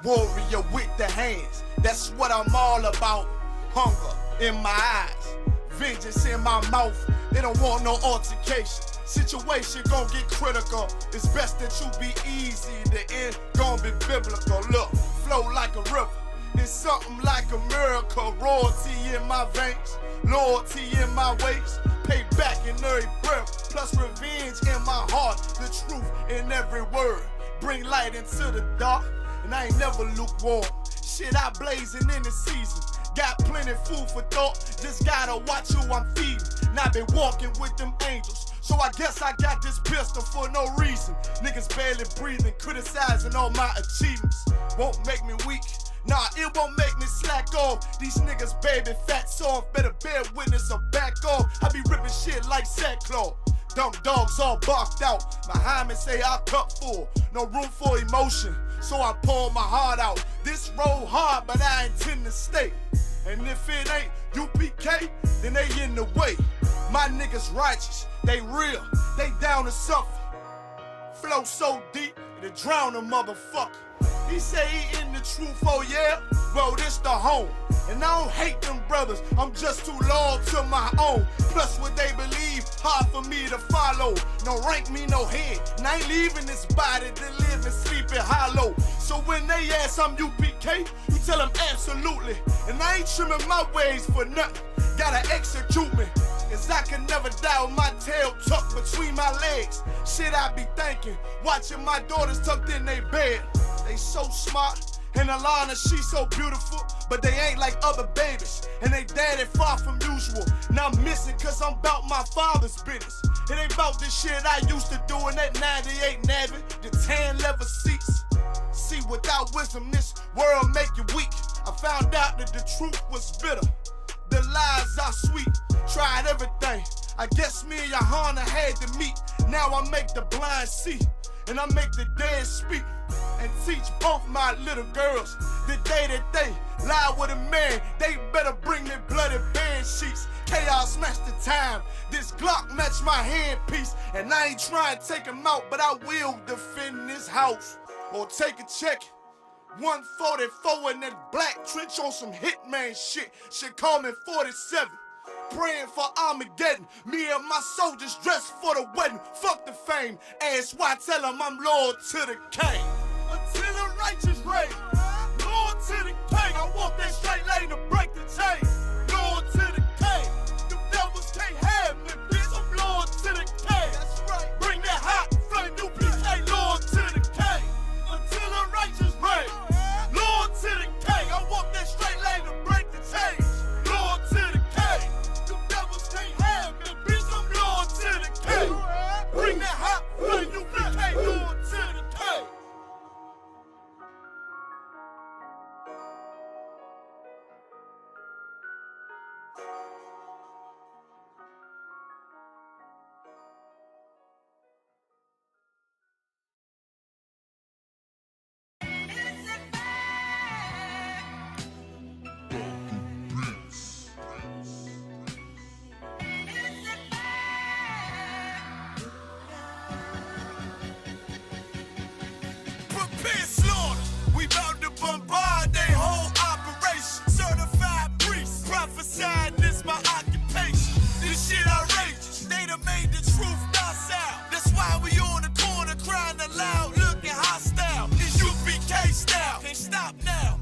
Warrior with the hands, that's what I'm all about. Hunger in my eyes, vengeance in my mouth. They don't want no altercation. Situation gon' get critical. It's best that you be easy. The end gon' be biblical. Look, flow like a river. It's something like a miracle. Royalty in my veins, loyalty in my ways. Pay back in every breath, plus revenge in my heart. The truth in every word. Bring light into the dark, and I ain't never lukewarm. Shit, I blazing in the season. Got plenty food for thought. Just gotta watch who I'm feeding. And I been walking with them angels, so I guess I got this pistol for no reason. Niggas barely breathing, criticizing all my achievements. Won't make me weak. Nah, it won't make me slack off. These niggas baby fat soft, better bear witness or back off. I be ripping shit like sackcloth. Dumb dogs all barked out. My hymen say I cup full, no room for emotion, so I pour my heart out. This road hard, but I intend to stay. And if it ain't UPK, then they in the way. My niggas righteous, they real, they down to suffer. Flow so deep, it'll drown a motherfucker. He say he in the truth, oh yeah? Well, this the home. And I don't hate them brothers, I'm just too loyal to my own. Plus what they believe, hard for me to follow. No rank me, no head, and I ain't leaving this body to live and sleep in hollow. So when they ask I'm UPK, you tell them absolutely. And I ain't trimming my ways for nothing, gotta execute me. Cause I can never die with my tail tucked between my legs. Shit I be thinking, watching my daughters tucked in their bed. They so smart, and Alana, she so beautiful, but they ain't like other babies, and they daddy far from usual. Now I'm missing cause I'm about my father's business. It ain't about this shit I used to do in that 98 Navy, the tan leather seats. See, without wisdom, this world make you weak. I found out that the truth was bitter, the lies are sweet. Tried everything, I guess me and Johanna had to meet. Now I make the blind see, and I make the dead speak. And teach both my little girls the day that they lie with a man, they better bring me bloody bed sheets. Chaos match the time, this Glock match my handpiece. And I ain't trying to take him out, but I will defend this house or take a check. 144 in that black trench on some hitman shit. Should call me 47. Praying for Armageddon. Me and my soldiers dressed for the wedding. Fuck the fame. Ask why, tell them I'm loyal to the king. Until the righteous reign. Loyal to the king. I walk that straight lane to break the chain. Loyal to the king. The devils can't have me, bitch. I'm loyal to the king. That's right. Bring that hot flame, new PK. Loyal to the king. Until the righteous reign. Loyal to the king. I walk that straight lane to break the chain. Loyal to the king. The devils can't have me, bitch. I'm loyal to the king. Bring that hot flame, new PK. Loyal to the king. Prophesied, this my occupation. This shit outrageous. They done made the truth docile. That's why we on the corner crying aloud, looking hostile. It's UPK style. Can't stop now.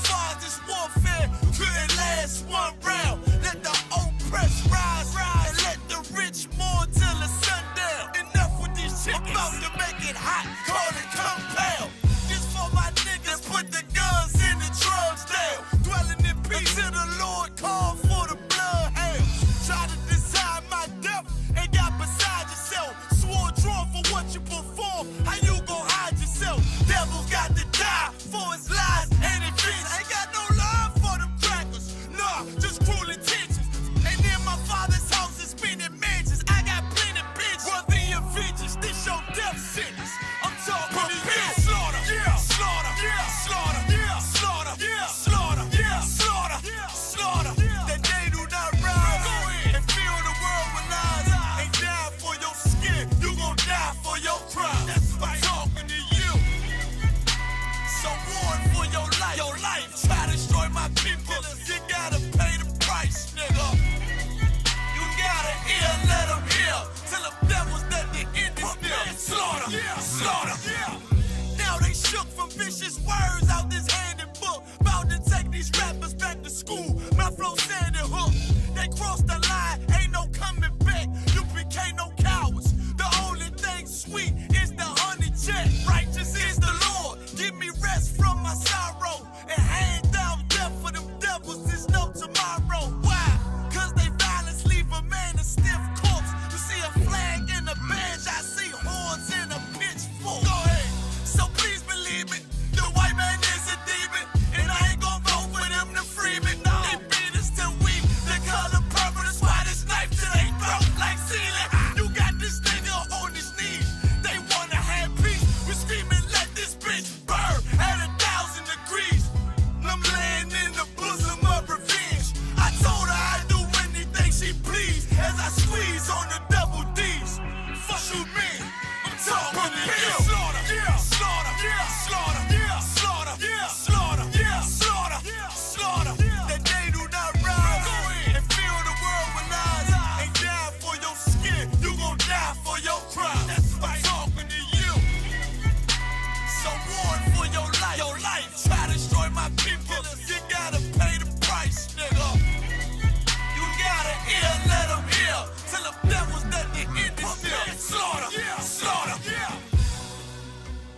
Far as this warfare couldn't last one round. Let the oppressed rise, and let the rich mourn till the sundown. Enough with these chickens. About to make it hot, call it compound. This for my niggas, put the guns in the drugs down. Dwelling in peace till the Lord call for the bloodhounds. Try to decide my death and got beside yourself. Swore drawn for what you perform. How you gon' hide yourself? Devil got to die for his lies and his vengeance. Ain't got no love for them crackers. Nah, just cruel intentions. And in my father's house is spinning mansions. I got plenty bitches. Worthy of vengeance. This your death sentence. I'm talking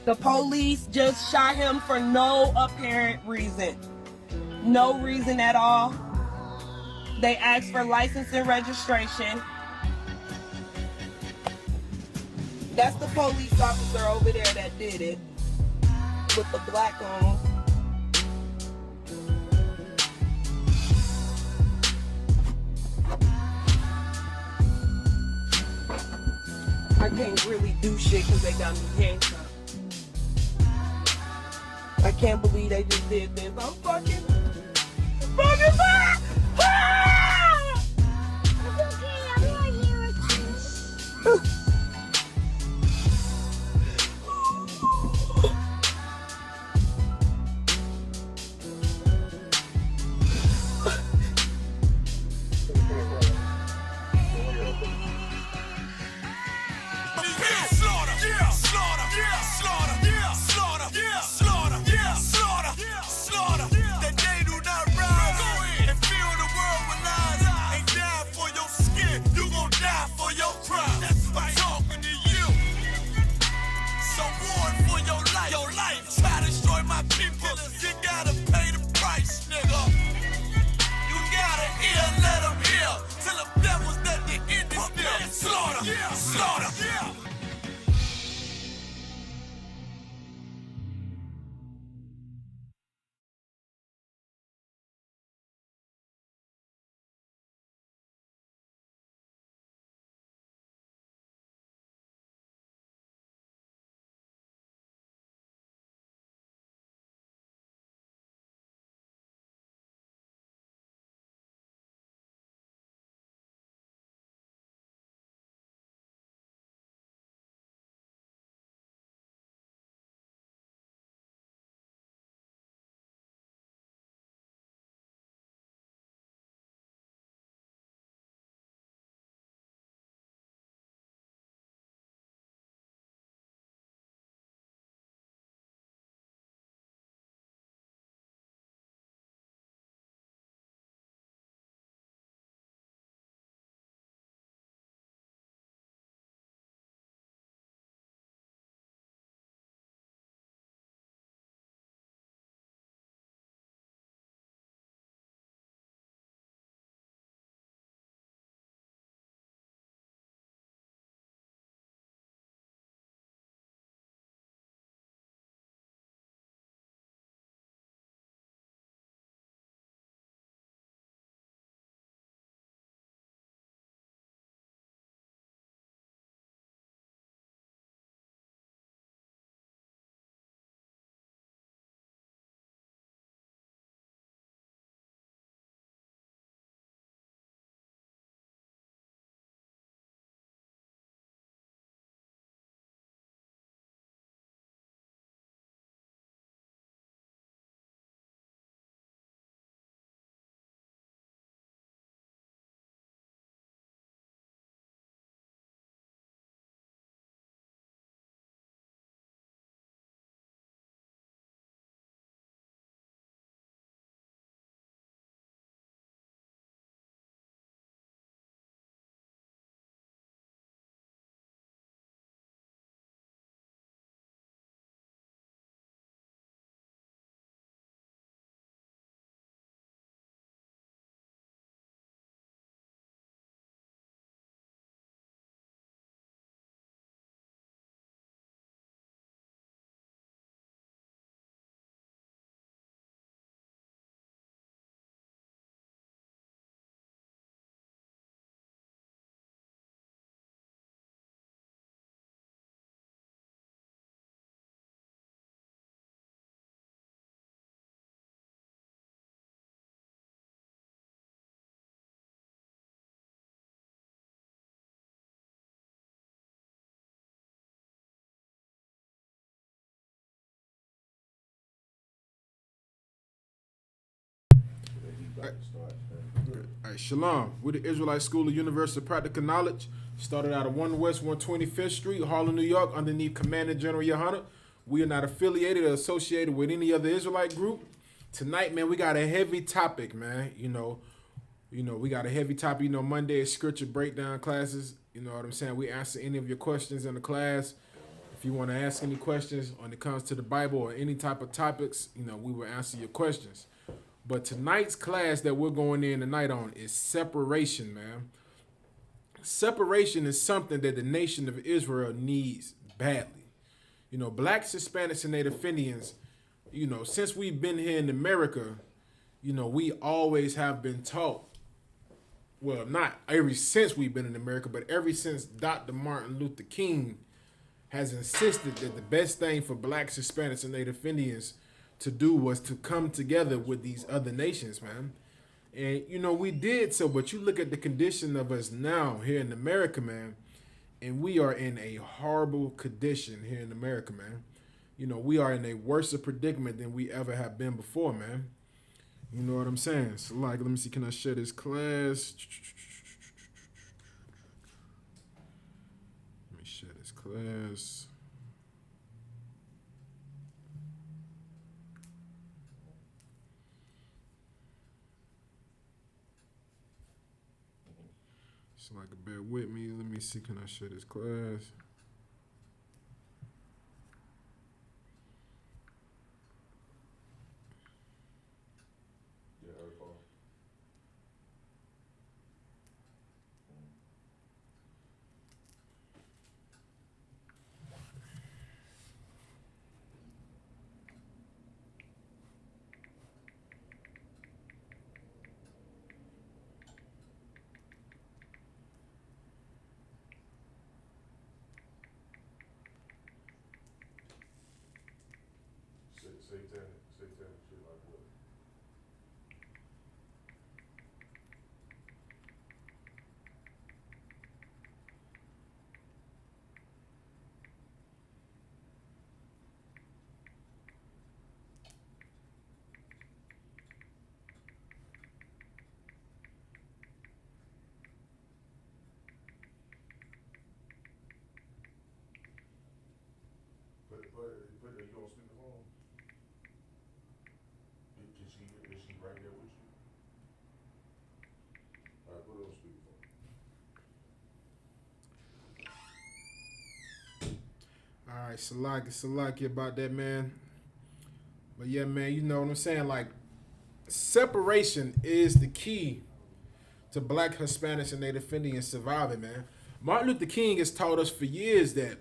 The police just shot him for no apparent reason. No reason at all. They asked for license and registration. That's the police officer over there that did it. With the black on. I can't really do shit because they got me handcuffed. I can't believe they just did this. I'm fucking back! Ah! It's okay, I'm right here with you. All right, Shalom. We're the Israelite School of Universal Practical Knowledge. Started out of 1 West 125th Street, Harlem, New York, underneath Commander General Yohana. We are not affiliated or associated with any other Israelite group. Tonight, man, we got a heavy topic, man. We got a heavy topic. Monday is scripture breakdown classes. You know what I'm saying? We answer any of your questions in the class. If you want to ask any questions when it comes to the Bible or any type of topics, we will answer your questions. But tonight's class that we're going in tonight on is separation, man. Separation is something that the nation of Israel needs badly. Blacks, Hispanics, and Native Indians, since we've been here in America, we always have been taught, well, not ever since we've been in America, but ever since Dr. Martin Luther King has insisted that the best thing for Blacks, Hispanics, and Native Indians to do was to come together with these other nations, man. And, we did so, but you look at the condition of us now here in America, man, and we are in a horrible condition here in America, man. We are in a worse predicament than we ever have been before, man. You know what I'm saying? So, let me see, can I share this class? Let me share this class. So, bear with me. Let me see, can I share this class? Satanic shit like what? Put you on speakerphone. Is she right there with you? All right, put it on speakerphone. All right, Salaki about that, man. But yeah, man, you know what I'm saying? Separation is the key to Black, Hispanics, and Native Indians surviving, man. Martin Luther King has taught us for years that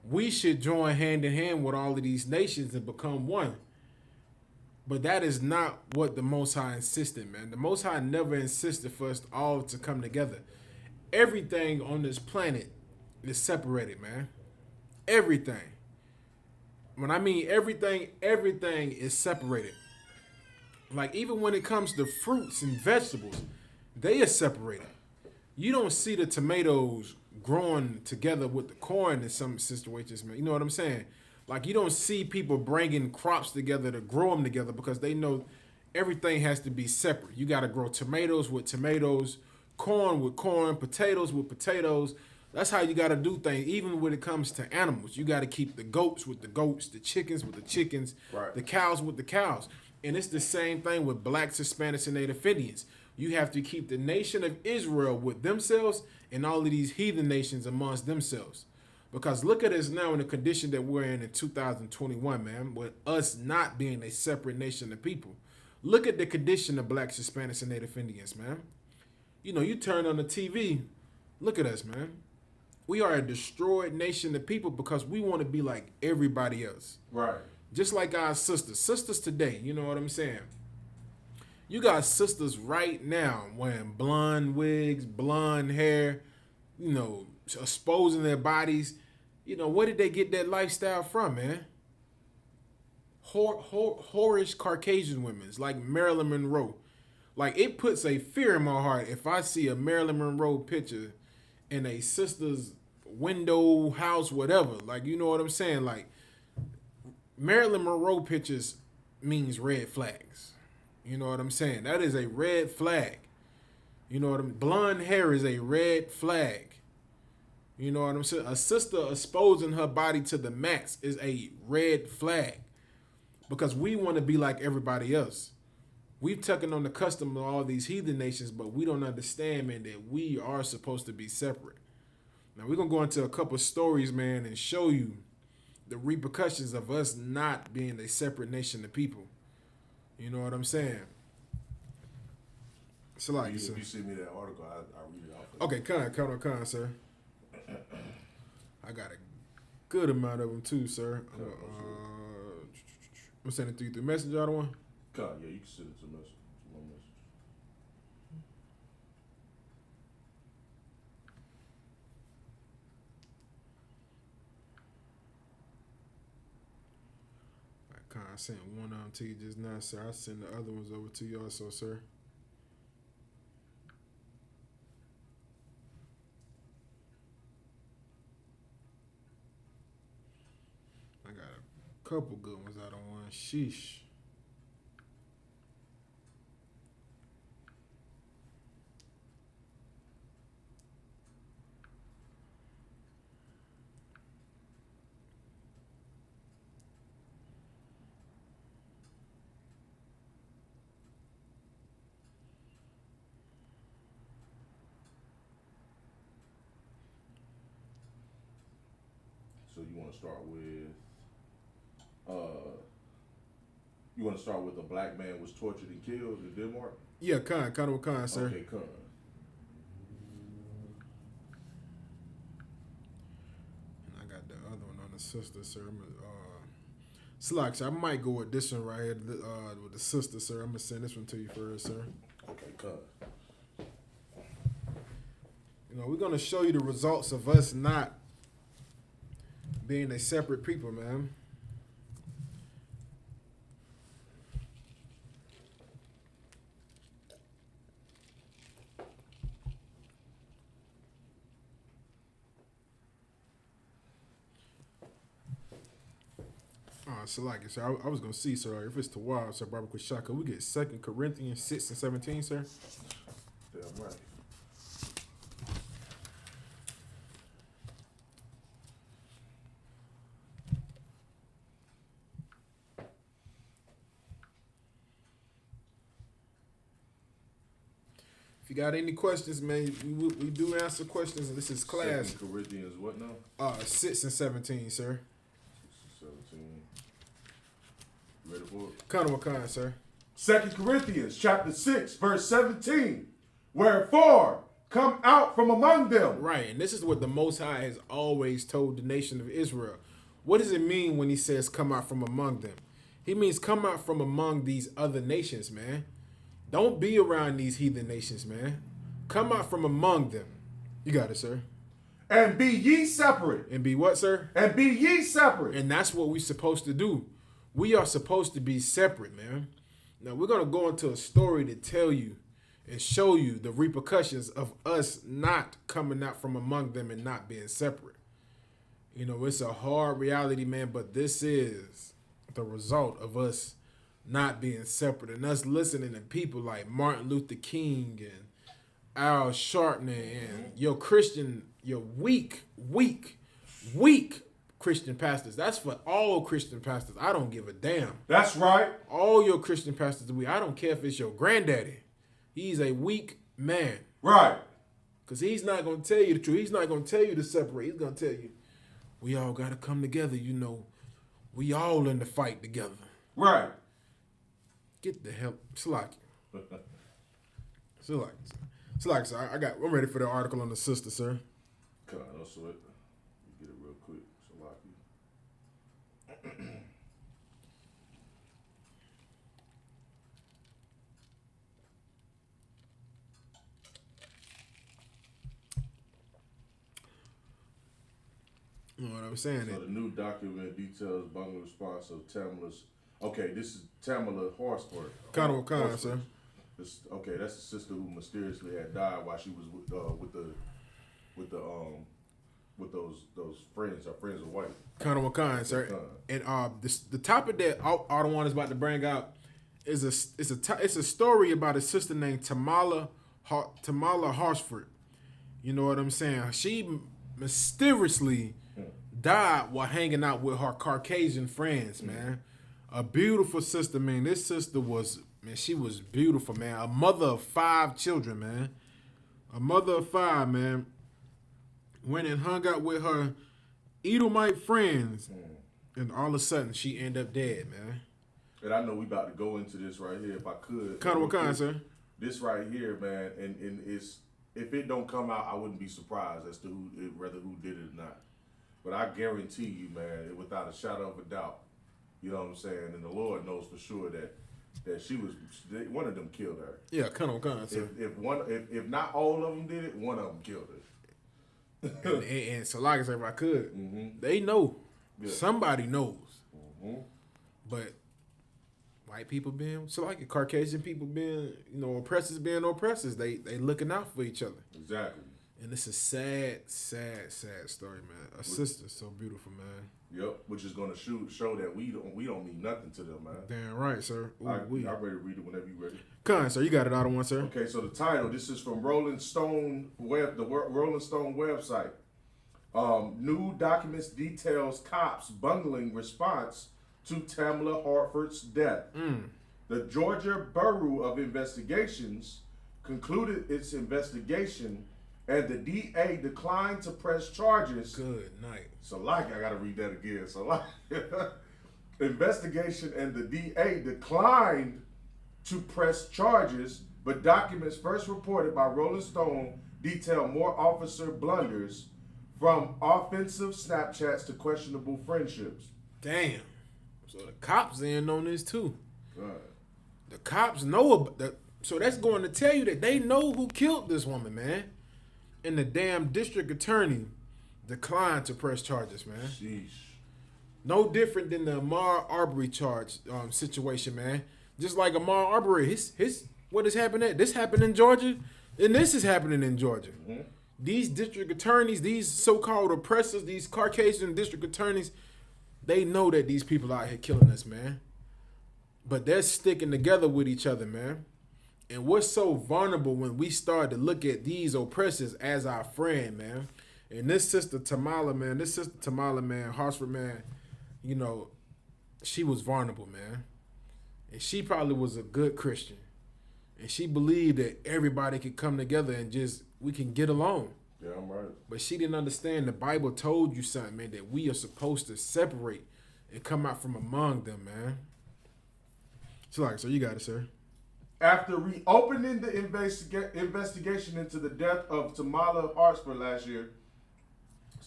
we should join hand in hand with all of these nations and become one. But that is not what the Most High insisted, man. The Most High never insisted for us all to come together. Everything on this planet is separated, man. Everything. When I mean everything is separated. Even when it comes to fruits and vegetables, they are separated. You don't see the tomatoes growing together with the corn in some situations, man. You know what I'm saying? You don't see people bringing crops together to grow them together because they know everything has to be separate. You got to grow tomatoes with tomatoes, corn with corn, potatoes with potatoes. That's how you got to do things. Even when it comes to animals, you got to keep the goats with the goats, the chickens with the chickens, right, the cows with the cows. And it's the same thing with Blacks, Hispanics, and Native Indians. You have to keep the nation of Israel with themselves and all of these heathen nations amongst themselves. Because look at us now in the condition that we're in 2021, man, with us not being a separate nation of people. Look at the condition of Blacks, Hispanics, and Native Indians, man. You turn on the TV, look at us, man. We are a destroyed nation of people because we want to be like everybody else. Right. Just like our sisters. Sisters today, you know what I'm saying? You got sisters right now wearing blonde wigs, blonde hair, exposing their bodies. Where did they get that lifestyle from, man? Whorish Caucasian women, like Marilyn Monroe. It puts a fear in my heart if I see a Marilyn Monroe picture in a sister's window, house, whatever. You know what I'm saying? Marilyn Monroe pictures means red flags. You know what I'm saying? That is a red flag. You know what I'm saying? Blonde hair is a red flag. You know what I'm saying? A sister exposing her body to the max is a red flag. Because we want to be like everybody else. We've taken on the custom of all these heathen nations, but we don't understand, man, that we are supposed to be separate. Now, we're going to go into a couple stories, man, and show you the repercussions of us not being a separate nation of people. You know what I'm saying? So like, If sir. you send me that article, I'll read it off. Okay, con, sir. I got a good amount of them too, sir. I'm sending it through Messenger, other one. Yeah, you can send it to my message. I sent one of them to you just now, sir. I send the other ones over to you also, sir. I got a couple good ones out of one. Sheesh. So you want to start with, a black man was tortured and killed in Denmark? Yeah, con, sir. Okay, con. And I got the other one on the sister, sir. Slack, sir. I might go with this one right here, with the sister, sir. I'm gonna send this one to you first, sir. Okay, con. You know, we're gonna show you the results of us not being a separate people, man. So like, sir, I was gonna see, sir, if it's too wild, sir, Barbara Shaka, we get 2 Corinthians 6 and 17, sir. Damn right. If you got any questions, man, we do answer questions, and this is class. 2 Corinthians what now? 6 and 17, sir. 6 and 17. Ready for it? Con, sir. 2 Corinthians chapter 6, verse 17. Wherefore, come out from among them. Right, and this is what the Most High has always told the nation of Israel. What does it mean when he says come out from among them? He means come out from among these other nations, man. Don't be around these heathen nations, man. Come out from among them. You got it, sir. And be ye separate. And be what, sir? And be ye separate. And that's what we're supposed to do. We are supposed to be separate, man. Now, we're going to go into a story to tell you and show you the repercussions of us not coming out from among them and not being separate. You know, it's a hard reality, man, but this is the result of us not being separate and us listening to people like Martin Luther King and Al Sharpton and your weak Christian pastors. That's for all Christian pastors. I don't give a damn. That's right. All your Christian pastors are weak. I don't care if it's your granddaddy. He's a weak man. Right. Because he's not going to tell you the truth. He's not going to tell you to separate. He's going to tell you, we all got to come together, you know. We all in the fight together. Right. Get the hell, Slack. Slack, sir. I'm ready for the article on the sister, sir. Come on, don't sweat. You get it real quick. You know what I'm saying? So the new document details Bangla response of Tamala's. Okay, this is Tamala Horsford. Khan, sir. Okay, that's the sister who mysteriously had died while she was with those friends. Her friends are white. Khan, sir. And the topic that Ardawan is about to bring out is a story about a sister named Tamala Horsford. You know what I'm saying? She mysteriously died while hanging out with her Caucasian friends, man. A beautiful sister, man. This sister was, man, she was beautiful, man. A mother of 5 children, man. A mother of 5, man. Went and hung out with her Edomite friends And all of a sudden, she end up dead, man. And I know we about to go into this right here if I could. Kind of what kind, sir? This right here, man, and it's if it don't come out, I wouldn't be surprised as to who did it or not. But I guarantee you, man, without a shadow of a doubt, you know what I'm saying, and the Lord knows for sure that she was one of them killed her. Yeah, kind of, sir. If not all of them did it, one of them killed her. and so like I said, if I could, they know. Yeah. Somebody knows. But white people being, so like Caucasian people being, oppressors being oppressors, they looking out for each other. Exactly. And it's a sad story, man. A sister, so beautiful, man. Yep, which is going to show that we don't mean nothing to them, man. Damn right, sir. I'm ready to read it whenever you're ready. Con, sir, you got it out of one, sir. Okay, so the title, this is from Rolling Stone Rolling Stone website. New documents details cops bungling response to Tamla Hartford's death. The Georgia Bureau of Investigations concluded its investigation, and the DA declined to press charges. Good night. So, I got to read that again. So, investigation and the DA declined to press charges, but documents first reported by Rolling Stone detail more officer blunders from offensive Snapchats to questionable friendships. Damn. So the cops in on this too. Right. The cops know about that. So that's going to tell you that they know who killed this woman, man. And the damn district attorney declined to press charges, man. Sheesh. No different than the Ahmaud Arbery charge situation, man. Just like Ahmaud Arbery, his what has happened at? This happened in Georgia, and this is happening in Georgia. These district attorneys, these so-called oppressors, these Caucasian district attorneys, they know that these people out here killing us, man. But they're sticking together with each other, man. And we're so vulnerable when we start to look at these oppressors as our friend, man. And this sister Tamala, man, Hartford, man, she was vulnerable, man. And she probably was a good Christian. And she believed that everybody could come together and we can get along. Yeah, I'm right. But she didn't understand the Bible told you something, man, that we are supposed to separate and come out from among them, man. So you got it, sir. After reopening the investigation into the death of Tamala Hartford last year,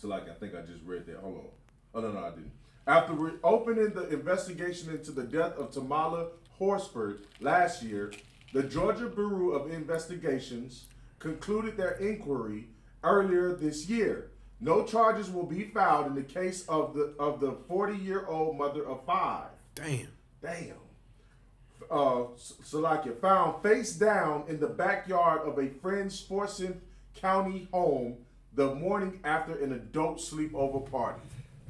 I think I just read that. Hold on. Oh, no, I didn't. After reopening the investigation into the death of Tamala Hartford last year, the Georgia Bureau of Investigations concluded their inquiry earlier this year. No charges will be filed in the case of the 40-year-old mother of 5. Damn. Found face down in the backyard of a friend's Forsyth County home the morning after an adult sleepover party.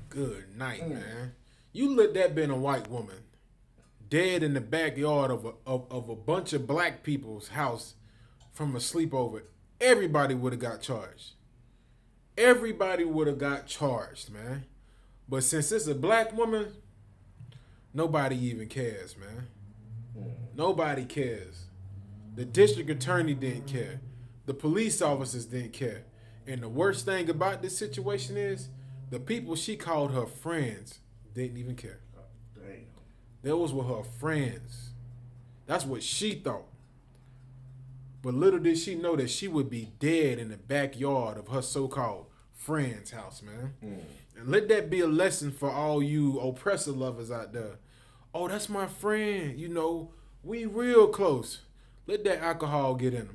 Good night, man. You let that been a white woman dead in the backyard of a bunch of black people's house from a sleepover. Everybody would have got charged. Everybody would have got charged, man. But since it's a black woman, nobody even cares, man. Nobody cares. The district attorney didn't care. The police officers didn't care. And the worst thing about this situation is the people she called her friends didn't even care. Damn. Those were her friends. That's what she thought. But little did she know that she would be dead in the backyard of her so-called friend's house, man. And let that be a lesson for all you oppressor lovers out there. Oh, that's my friend. We real close. Let that alcohol get in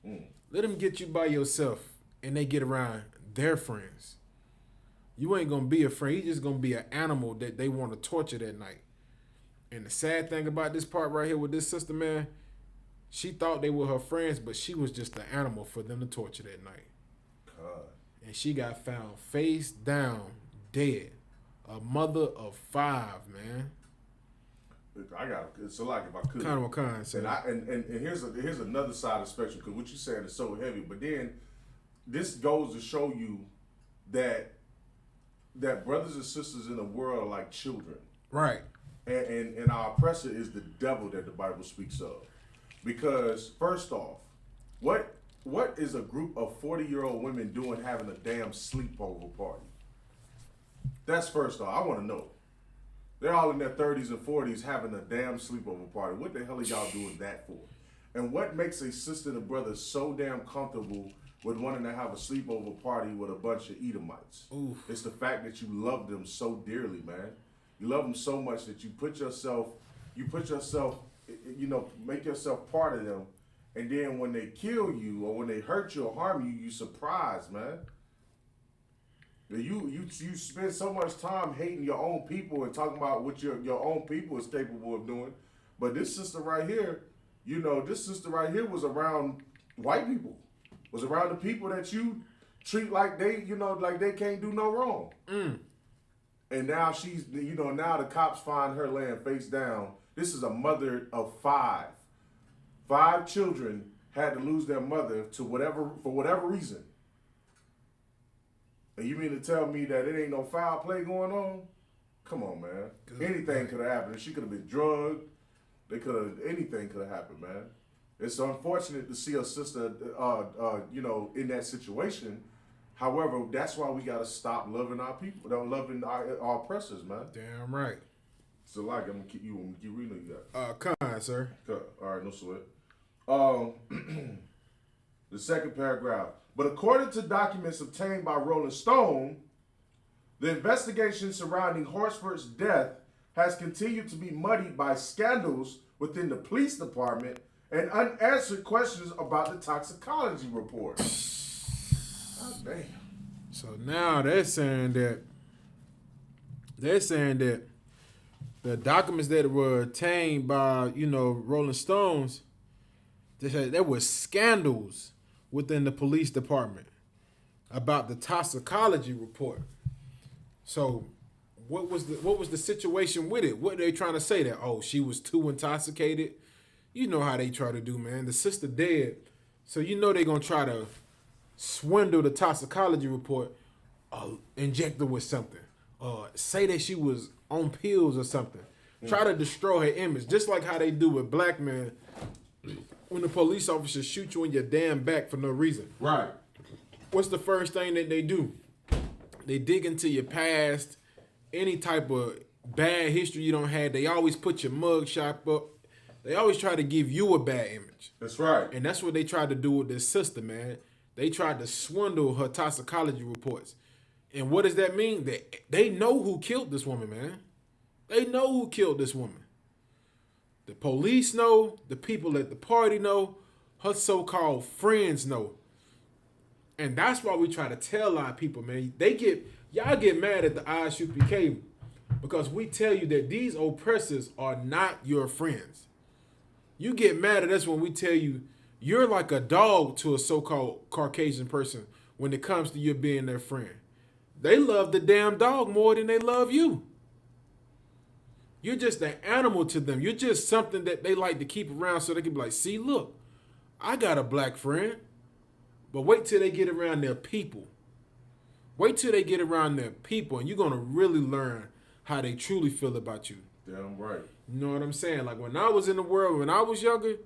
them. Let them get you by yourself and they get around their friends. You ain't going to be a friend. You just going to be an animal that they want to torture that night. And the sad thing about this part right here with this sister, man, she thought they were her friends, but she was just an animal for them to torture that night. God. And she got found face down, dead. A mother of 5, man. I got if I could. Kind, sir. And here's another side of the spectrum, because what you're saying is so heavy. But then this goes to show you that brothers and sisters in the world are like children. Right. And our oppressor is the devil that the Bible speaks of. Because first off, what is a group of 40-year-old women doing having a damn sleepover party? That's first off. I want to know. They're all in their 30s and 40s having a damn sleepover party. What the hell are y'all doing that for? And what makes a sister and a brother so damn comfortable with wanting to have a sleepover party with a bunch of Edomites? Oof. It's the fact that you love them so dearly, man. You love them so much that you put yourself, make yourself part of them. And then when they kill you or when they hurt you or harm you, you surprised, man. You spend so much time hating your own people and talking about what your own people is capable of doing. But this sister right here, was around white people. Was around the people that you treat like they can't do no wrong. Mm. And now now the cops find her laying face down. This is a mother of 5. 5 children had to lose their mother for whatever reason. And you mean to tell me that it ain't no foul play going on? Come on, man. Anything could have happened. She could have been drugged. Anything could have happened, man. It's unfortunate to see a sister, in that situation. However, that's why we gotta stop loving our people, loving our oppressors, man. Damn right. So, like, I'm gonna keep reading that. Con, sir. All right, no sweat. The second paragraph. But according to documents obtained by Rolling Stone, the investigation surrounding Horsford's death has continued to be muddied by scandals within the police department and unanswered questions about the toxicology report. God damn. So now they're saying that the documents that were obtained by, Rolling Stones, they said there were scandals within the police department about the toxicology report. So what was the situation with it? What are they trying to say? That, she was too intoxicated? You know how they try to do, man. The sister dead, so they're going to try to swindle the toxicology report, inject her with something, say that she was on pills or something. Try to destroy her image, just like how they do with black men when the police officers shoot you in your damn back for no reason. Right. What's the first thing that they do? They dig into your past, any type of bad history you don't have. They always put your mug shot up. They always try to give you a bad image. That's right. And that's what they tried to do with this sister, man. They tried to swindle her toxicology reports. And what does that mean? They know who killed this woman, man. They know who killed this woman. The police know. The people at the party know. Her so-called friends know. And that's why we try to tell our people, man. Y'all get mad at the Isupk because we tell you that these oppressors are not your friends. You get mad at us when we tell you you're like a dog to a so-called Caucasian person when it comes to you being their friend. They love the damn dog more than they love you. You're just an animal to them. You're just something that they like to keep around so they can be like, see, look, I got a black friend. But wait till they get around their people. Wait till they get around their people, and you're going to really learn how they truly feel about you. Damn right. You know what I'm saying? Like, when I was in the world, when I was younger,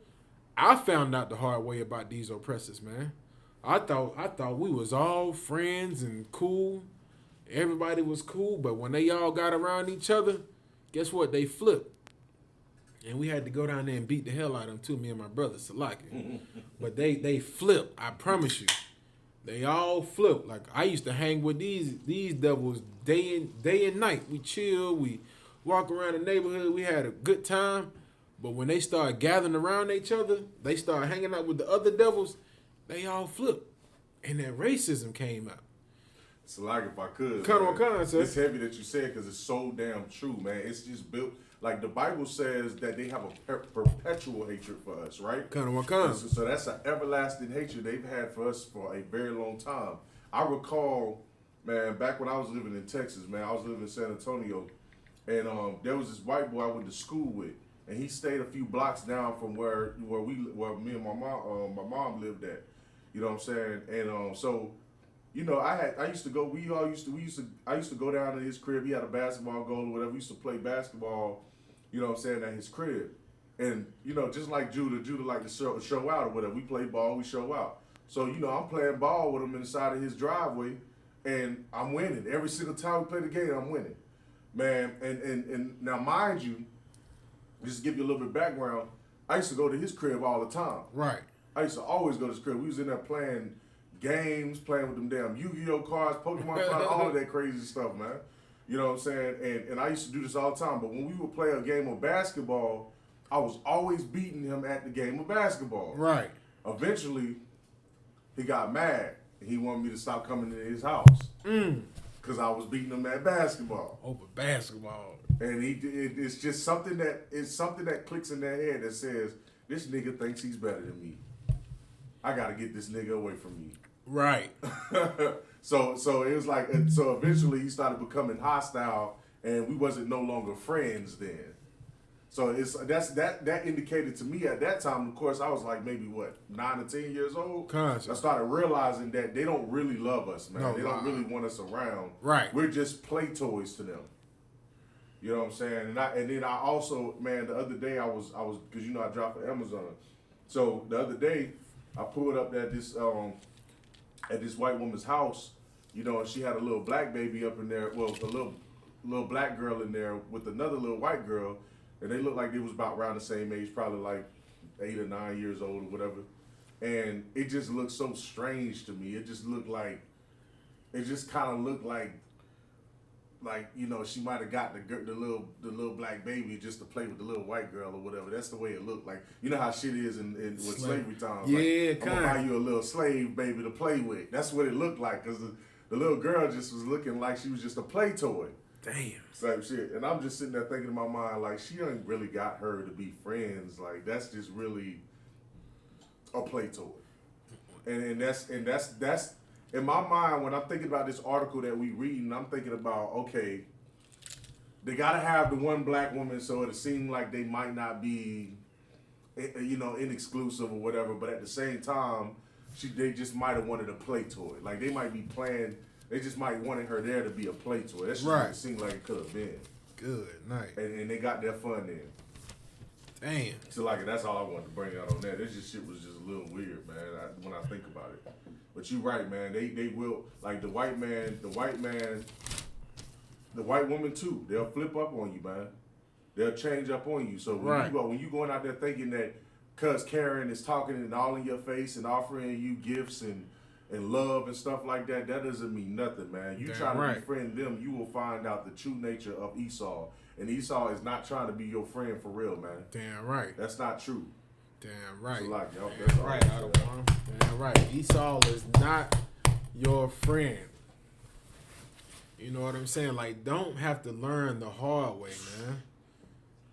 I found out the hard way about these oppressors, man. I thought we was all friends and cool. Everybody was cool, but when they all got around each other, guess what? They flipped. And we had to go down there and beat the hell out of them too, me and my brother, Salaki. But they flipped, I promise you. They all flipped. Like, I used to hang with these devils day and night. We chill, we walk around the neighborhood, we had a good time. But when they started gathering around each other, they started hanging out with the other devils, they all flipped. And that racism came out. So, like, if I could, sir. It's heavy that you said because it's so damn true, man. It's just built. Like, the Bible says that they have a perpetual hatred for us, right? So that's an everlasting hatred they've had for us for a very long time. I recall, man, back when I was living in Texas, man, I was living in San Antonio, and there was this white boy I went to school with, and he stayed a few blocks down from where me and my mom lived at. You know what I'm saying? And so, I used to go. I used to go down to his crib. He had a basketball goal or whatever. We used to play basketball. You know what I'm saying, at his crib. And, just like Judah like to show out or whatever. We play ball, we show out. So, I'm playing ball with him inside of his driveway, and I'm winning. Every single time we play the game, I'm winning. Man, and now mind you, just to give you a little bit of background, I used to go to his crib all the time. Right. I used to always go to his crib. We was in there playing games, playing with them damn Yu-Gi-Oh cards, Pokemon cards, all of that crazy stuff, man. You know what I'm saying? And I used to do this all the time. But when we would play a game of basketball, I was always beating him at the game of basketball. Right. Eventually, he got mad. He wanted me to stop coming to his house. Because I was beating him at basketball. Over basketball. And it's just something that clicks in their head that says, this nigga thinks he's better than me. I got to get this nigga away from me. Right. So it was like, so eventually he started becoming hostile, and we wasn't no longer friends then. So that indicated to me at that time. Of course, I was like maybe 9 or 10 years old. Conscious. I started realizing that they don't really love us, man. No, they don't really want us around. Right. We're just play toys to them. You know what I'm saying? And then I also, man, the other day I was because I dropped for Amazon. So the other day I pulled up at this white woman's house. You know, and she had a little black baby up in there. Well, a little black girl in there with another little white girl. And they looked like they was about around the same age, probably like 8 or 9 years old or whatever. And it just looked so strange to me. It just kind of looked like she might have got the little black baby just to play with the little white girl or whatever. That's the way it looked like. You know how shit is with slavery times. Yeah, like, I'm gonna buy you a little slave baby to play with. That's what it looked like, because the little girl just was looking like she was just a play toy. Damn. Type shit. And I'm just sitting there thinking in my mind, like, she ain't really got her to be friends. Like, that's just really a play toy. And that's in my mind, when I'm thinking about this article that we reading, I'm thinking about, okay, they gotta have the one black woman so it seems like they might not be inexclusive or whatever, but at the same time, they just might have wanted a play toy. Like, they might be playing. They just might wanted her there to be a play toy. That's just what it seemed like it could have been. Good night. And they got their fun in. Damn. So like that's all I wanted to bring out on that. This shit was just a little weird, man. When I think about it. But you're right, man. They will, like the white woman too. They'll flip up on you, man. They'll change up on you. So when you going out there thinking that cuz Karen is talking and all in your face and offering you gifts and love and stuff like that, that doesn't mean nothing, man. You try to befriend them, you will find out the true nature of Esau. And Esau is not trying to be your friend for real, man. Damn right. That's not true. Damn right. So like, yo, Damn right. Damn right. Esau is not your friend. You know what I'm saying? Like, don't have to learn the hard way, man.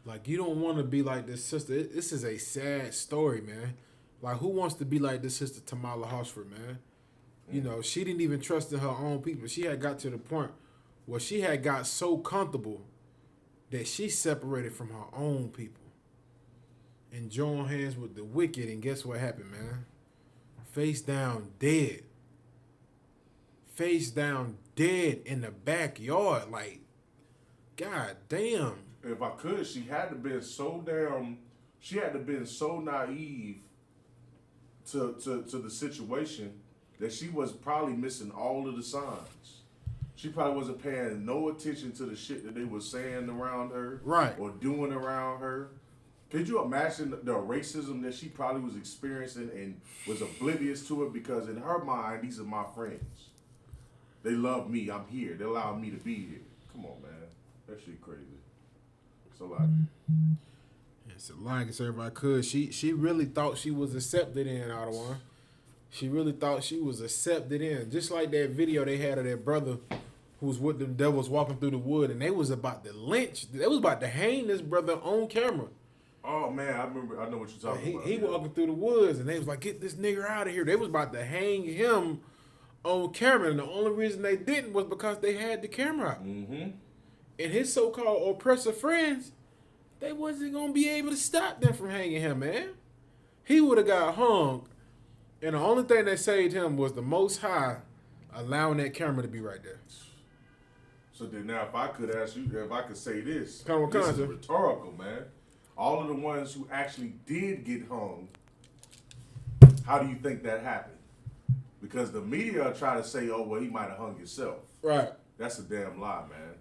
Like, you don't want to be like this sister. This is a sad story, man. Like, who wants to be like this sister Tamala Horsford, man? You know, she didn't even trust in her own people. She had got to the point where she had got so comfortable that she separated from her own people and joined hands with the wicked. And guess what happened, man? Face down dead. Face down dead in the backyard. Like, god damn. If I could, she had to been so naive to the situation that she was probably missing all of the signs. She probably wasn't paying no attention to the shit that they were saying around her, or doing around her. Could you imagine the racism that she probably was experiencing and was oblivious to it? Because in her mind, these are my friends. They love me. I'm here. They allow me to be here. Come on, man. That shit crazy. So like, it's a lie, so if I could, she really thought she was accepted in Ottawa. She really thought she was accepted in. Just like that video they had of that brother who was with them devils walking through the wood, and they was about to lynch. They was about to hang this brother on camera. Oh man, I remember. I know what you're talking about. He walking through the woods, and they was like, "Get this nigger out of here." They was about to hang him on camera, and the only reason they didn't was because they had the camera out. Mm-hmm. And his so-called oppressor friends, they wasn't gonna be able to stop them from hanging him, man. He would have got hung. And the only thing that saved him was the Most High allowing that camera to be right there. So then now if I could ask you, if I could say this, Come this on, is rhetorical, man. All of the ones who actually did get hung, how do you think that happened? Because the media try to say, oh, well, he might have hung himself. Right. That's a damn lie, man.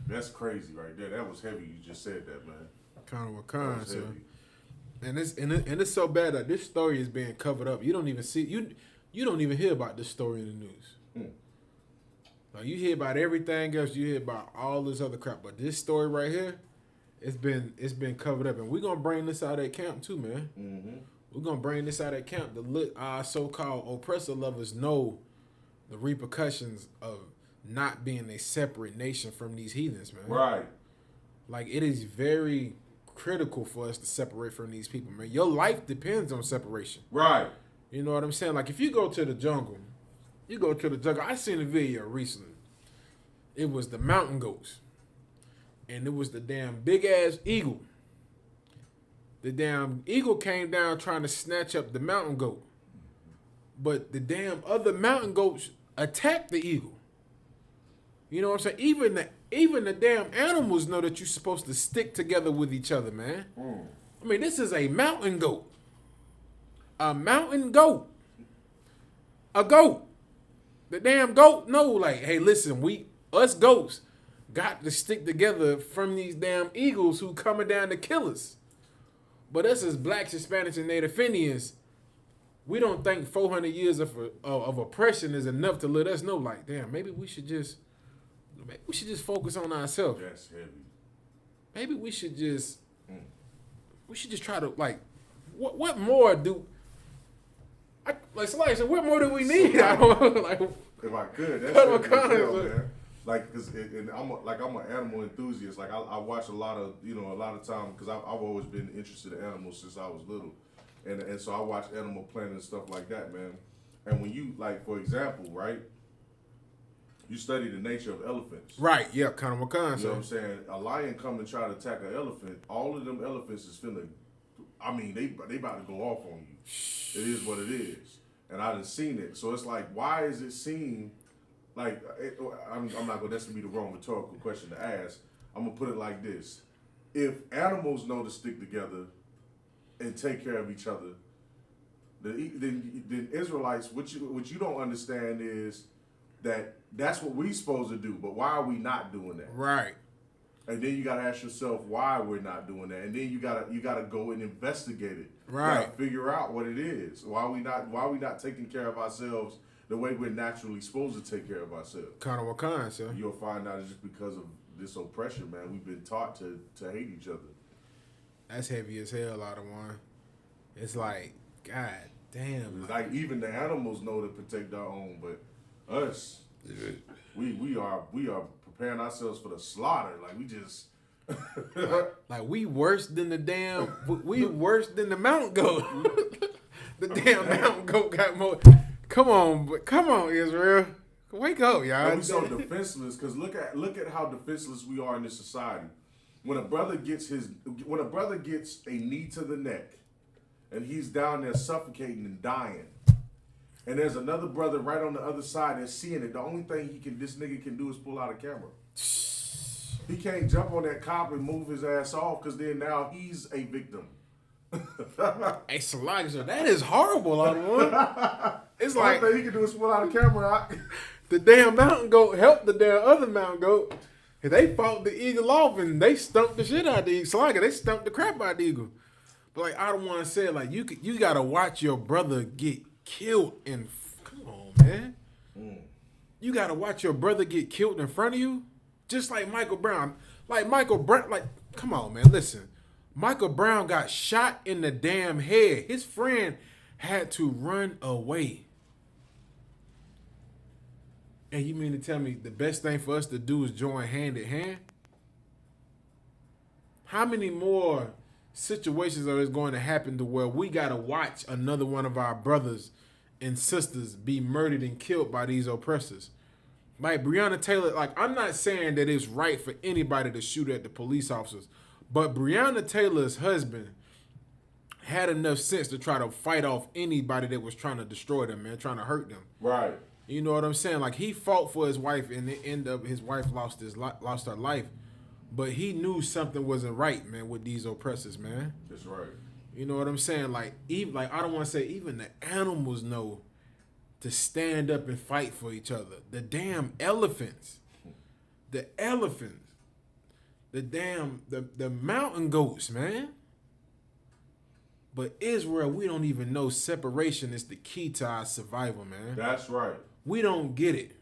That's crazy right there. That was heavy. You just said that, man. Kind of what That kind, was so. heavy. And it's so bad that this story is being covered up. You don't even see you don't even hear about this story in the news. Like you hear about everything else, you hear about all this other crap, but this story right here, it's been covered up, and we're gonna bring this out at camp too, man. Mm-hmm. We're gonna bring this out at camp to let our so-called oppressor lovers know the repercussions of not being a separate nation from these heathens, man. Right. Like it is very critical for us to separate from these people, man. Your life depends on separation. Right. You know what I'm saying? Like if you go to the jungle, I seen a video recently. It was the mountain goats. And it was the damn big ass eagle. The damn eagle came down trying to snatch up the mountain goat. But the damn other mountain goats attacked the eagle. You know what I'm saying? Even the damn animals know that you're supposed to stick together with each other, man. I mean, this is a mountain goat. A mountain goat. A goat. The damn goat know, like, hey, listen, us goats got to stick together from these damn eagles who coming down to kill us. But us as blacks, Hispanics, and Native Indians, we don't think 400 years of oppression is enough to let us know, like, damn, maybe we should just focus on ourselves. That's heavy. Maybe we should just try to, like, what more do somebody said, what more do we need? I don't like. If I could, that's Cut heavy as hell, McConnell, man. Like, cause I'm an animal enthusiast. Like, I watch a lot of time because I've always been interested in animals since I was little, and so I watch Animal Planet and stuff like that, man. And when you, like, for example, right, you study the nature of elephants. Right, yeah, kind of what kind. You know what I'm saying? A lion come and try to attack an elephant. All of them elephants is feeling. I mean, they about to go off on you. It is what it is, and I done seen it. So it's like, why is it seen? Like, I'm not gonna. That's gonna be the wrong rhetorical question to ask. I'm gonna put it like this: if animals know to stick together and take care of each other, then Israelites, what you don't understand is that that's what we supposed to do. But why are we not doing that? Right. And then you gotta ask yourself why we're not doing that, and then you gotta go and investigate it. Right. You gotta figure out what it is. Why we not taking care of ourselves the way we're naturally supposed to take care of ourselves. Kind of what kind, sir. You'll find out it's just because of this oppression, man. We've been taught to hate each other. That's heavy as hell, out of one. It's like, God damn. It's like even the animals know to protect our own, but us, we are preparing ourselves for the slaughter. Like we just like we worse than the damn. We worse than the mountain goat. The damn mountain goat got more. Come on, Israel. Wake up, y'all. and we so defenseless because look at how defenseless we are in this society. When a brother gets a knee to the neck, and he's down there suffocating and dying, and there's another brother right on the other side that's seeing it. The only thing this nigga can do is pull out a camera. He can't jump on that cop and move his ass off because then now he's a victim. Hey, Salaga, that is horrible, out of one. It's like all he can do is pull out a camera. The damn mountain goat helped the damn other mountain goat. And they fought the eagle off and they stumped the shit out of the eagle. Salaga, they stumped the crap out of the eagle. But like I don't want to say it, like you gotta watch your brother get killed in. Come on, man. You gotta watch your brother get killed in front of you, just like Michael Brown. Like come on, man. Listen, Michael Brown got shot in the damn head. His friend had to run away. And you mean to tell me the best thing for us to do is join hand in hand? How many more situations are going to happen to where we got to watch another one of our brothers and sisters be murdered and killed by these oppressors? Like Breonna Taylor, like I'm not saying that it's right for anybody to shoot at the police officers, but Breonna Taylor's husband had enough sense to try to fight off anybody that was trying to destroy them, man, trying to hurt them. Right. You know what I'm saying? Like he fought for his wife, and it ended up his wife lost her life, but he knew something wasn't right, man, with these oppressors, man. That's right. You know what I'm saying? Like I don't want to say even the animals know to stand up and fight for each other. The damn elephants, the mountain goats, man. But Israel, we don't even know separation is the key to our survival, man. That's right. We don't get it.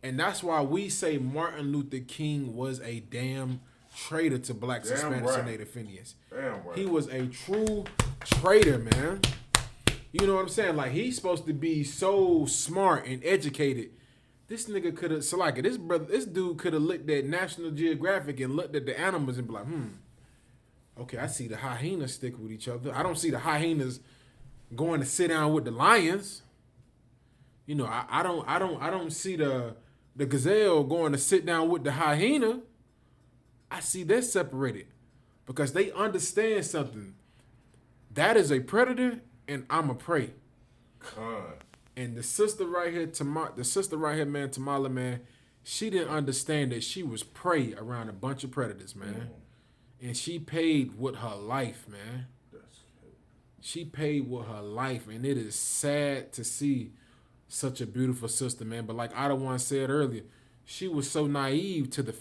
And that's why we say Martin Luther King was a damn traitor to blacks, Damn Hispanics, right. and Native Indians. Damn right. He was a true traitor, man. You know what I'm saying? Like, he's supposed to be so smart and educated. This nigga could have, this dude could have looked at National Geographic and looked at the animals and be like, okay, I see the hyenas stick with each other. I don't see the hyenas going to sit down with the lions. You know, I don't see the gazelle going to sit down with the hyena. I see they're separated because they understand something. That is a predator, and I'm a prey. And the sister right here, man, Tamala, man, she didn't understand that she was prey around a bunch of predators, man. And she paid with her life, man. She paid with her life, and it is sad to see such a beautiful sister, man. But like Adawan said earlier, she was so naive to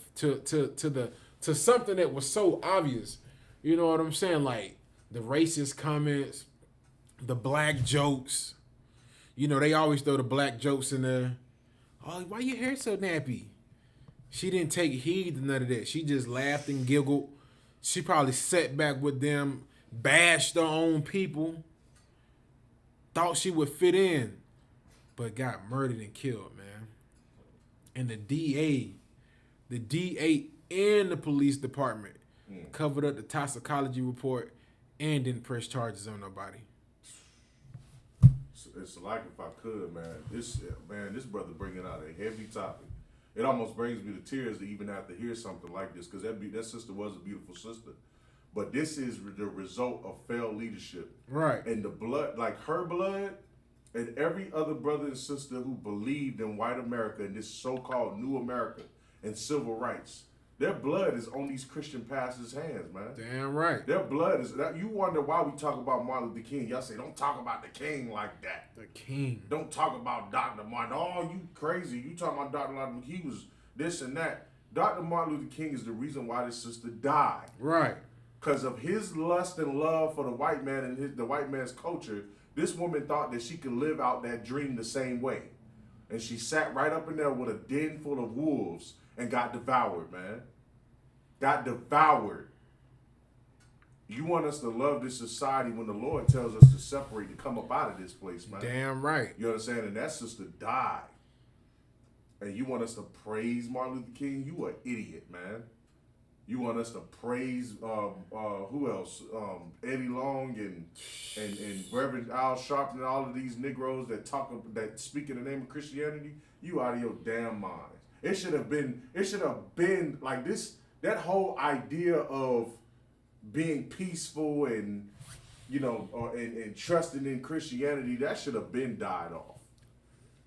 something that was so obvious. You know what I'm saying? Like the racist comments, the black jokes. You know, they always throw the black jokes in there. Oh, why your hair so nappy? She didn't take heed to none of that. She just laughed and giggled. She probably sat back with them, bashed her own people, thought she would fit in, but got murdered and killed, man. And the DA and the police department covered up the toxicology report and didn't press charges on nobody. It's like if I could, man. This brother bringing out a heavy topic. It almost brings me to tears to even have to hear something like this, because that sister was a beautiful sister. But this is the result of failed leadership. Right. And the blood, like her blood, and every other brother and sister who believed in white America and this so-called new America and civil rights, their blood is on these Christian pastors' hands, man. Damn right. Their blood is that. You wonder why we talk about Martin Luther King. Y'all say, don't talk about the king like that. The king. Don't talk about Dr. Martin. Oh, you crazy. You talking about Dr. Martin. He was this and that. Dr. Martin Luther King is the reason why this sister died. Right. Because of his lust and love for the white man and the white man's culture, this woman thought that she could live out that dream the same way. And she sat right up in there with a den full of wolves and got devoured, man. Got devoured. You want us to love this society when the Lord tells us to separate, to come up out of this place, man. Damn right. You understand? And that sister died. And you want us to praise Martin Luther King? You an idiot, man. You want us to praise who else? Eddie Long and Reverend Al Sharpton and all of these Negroes that speak in the name of Christianity? You out of your damn mind. It should have been like this. That whole idea of being peaceful and and trusting in Christianity, that should have been died off.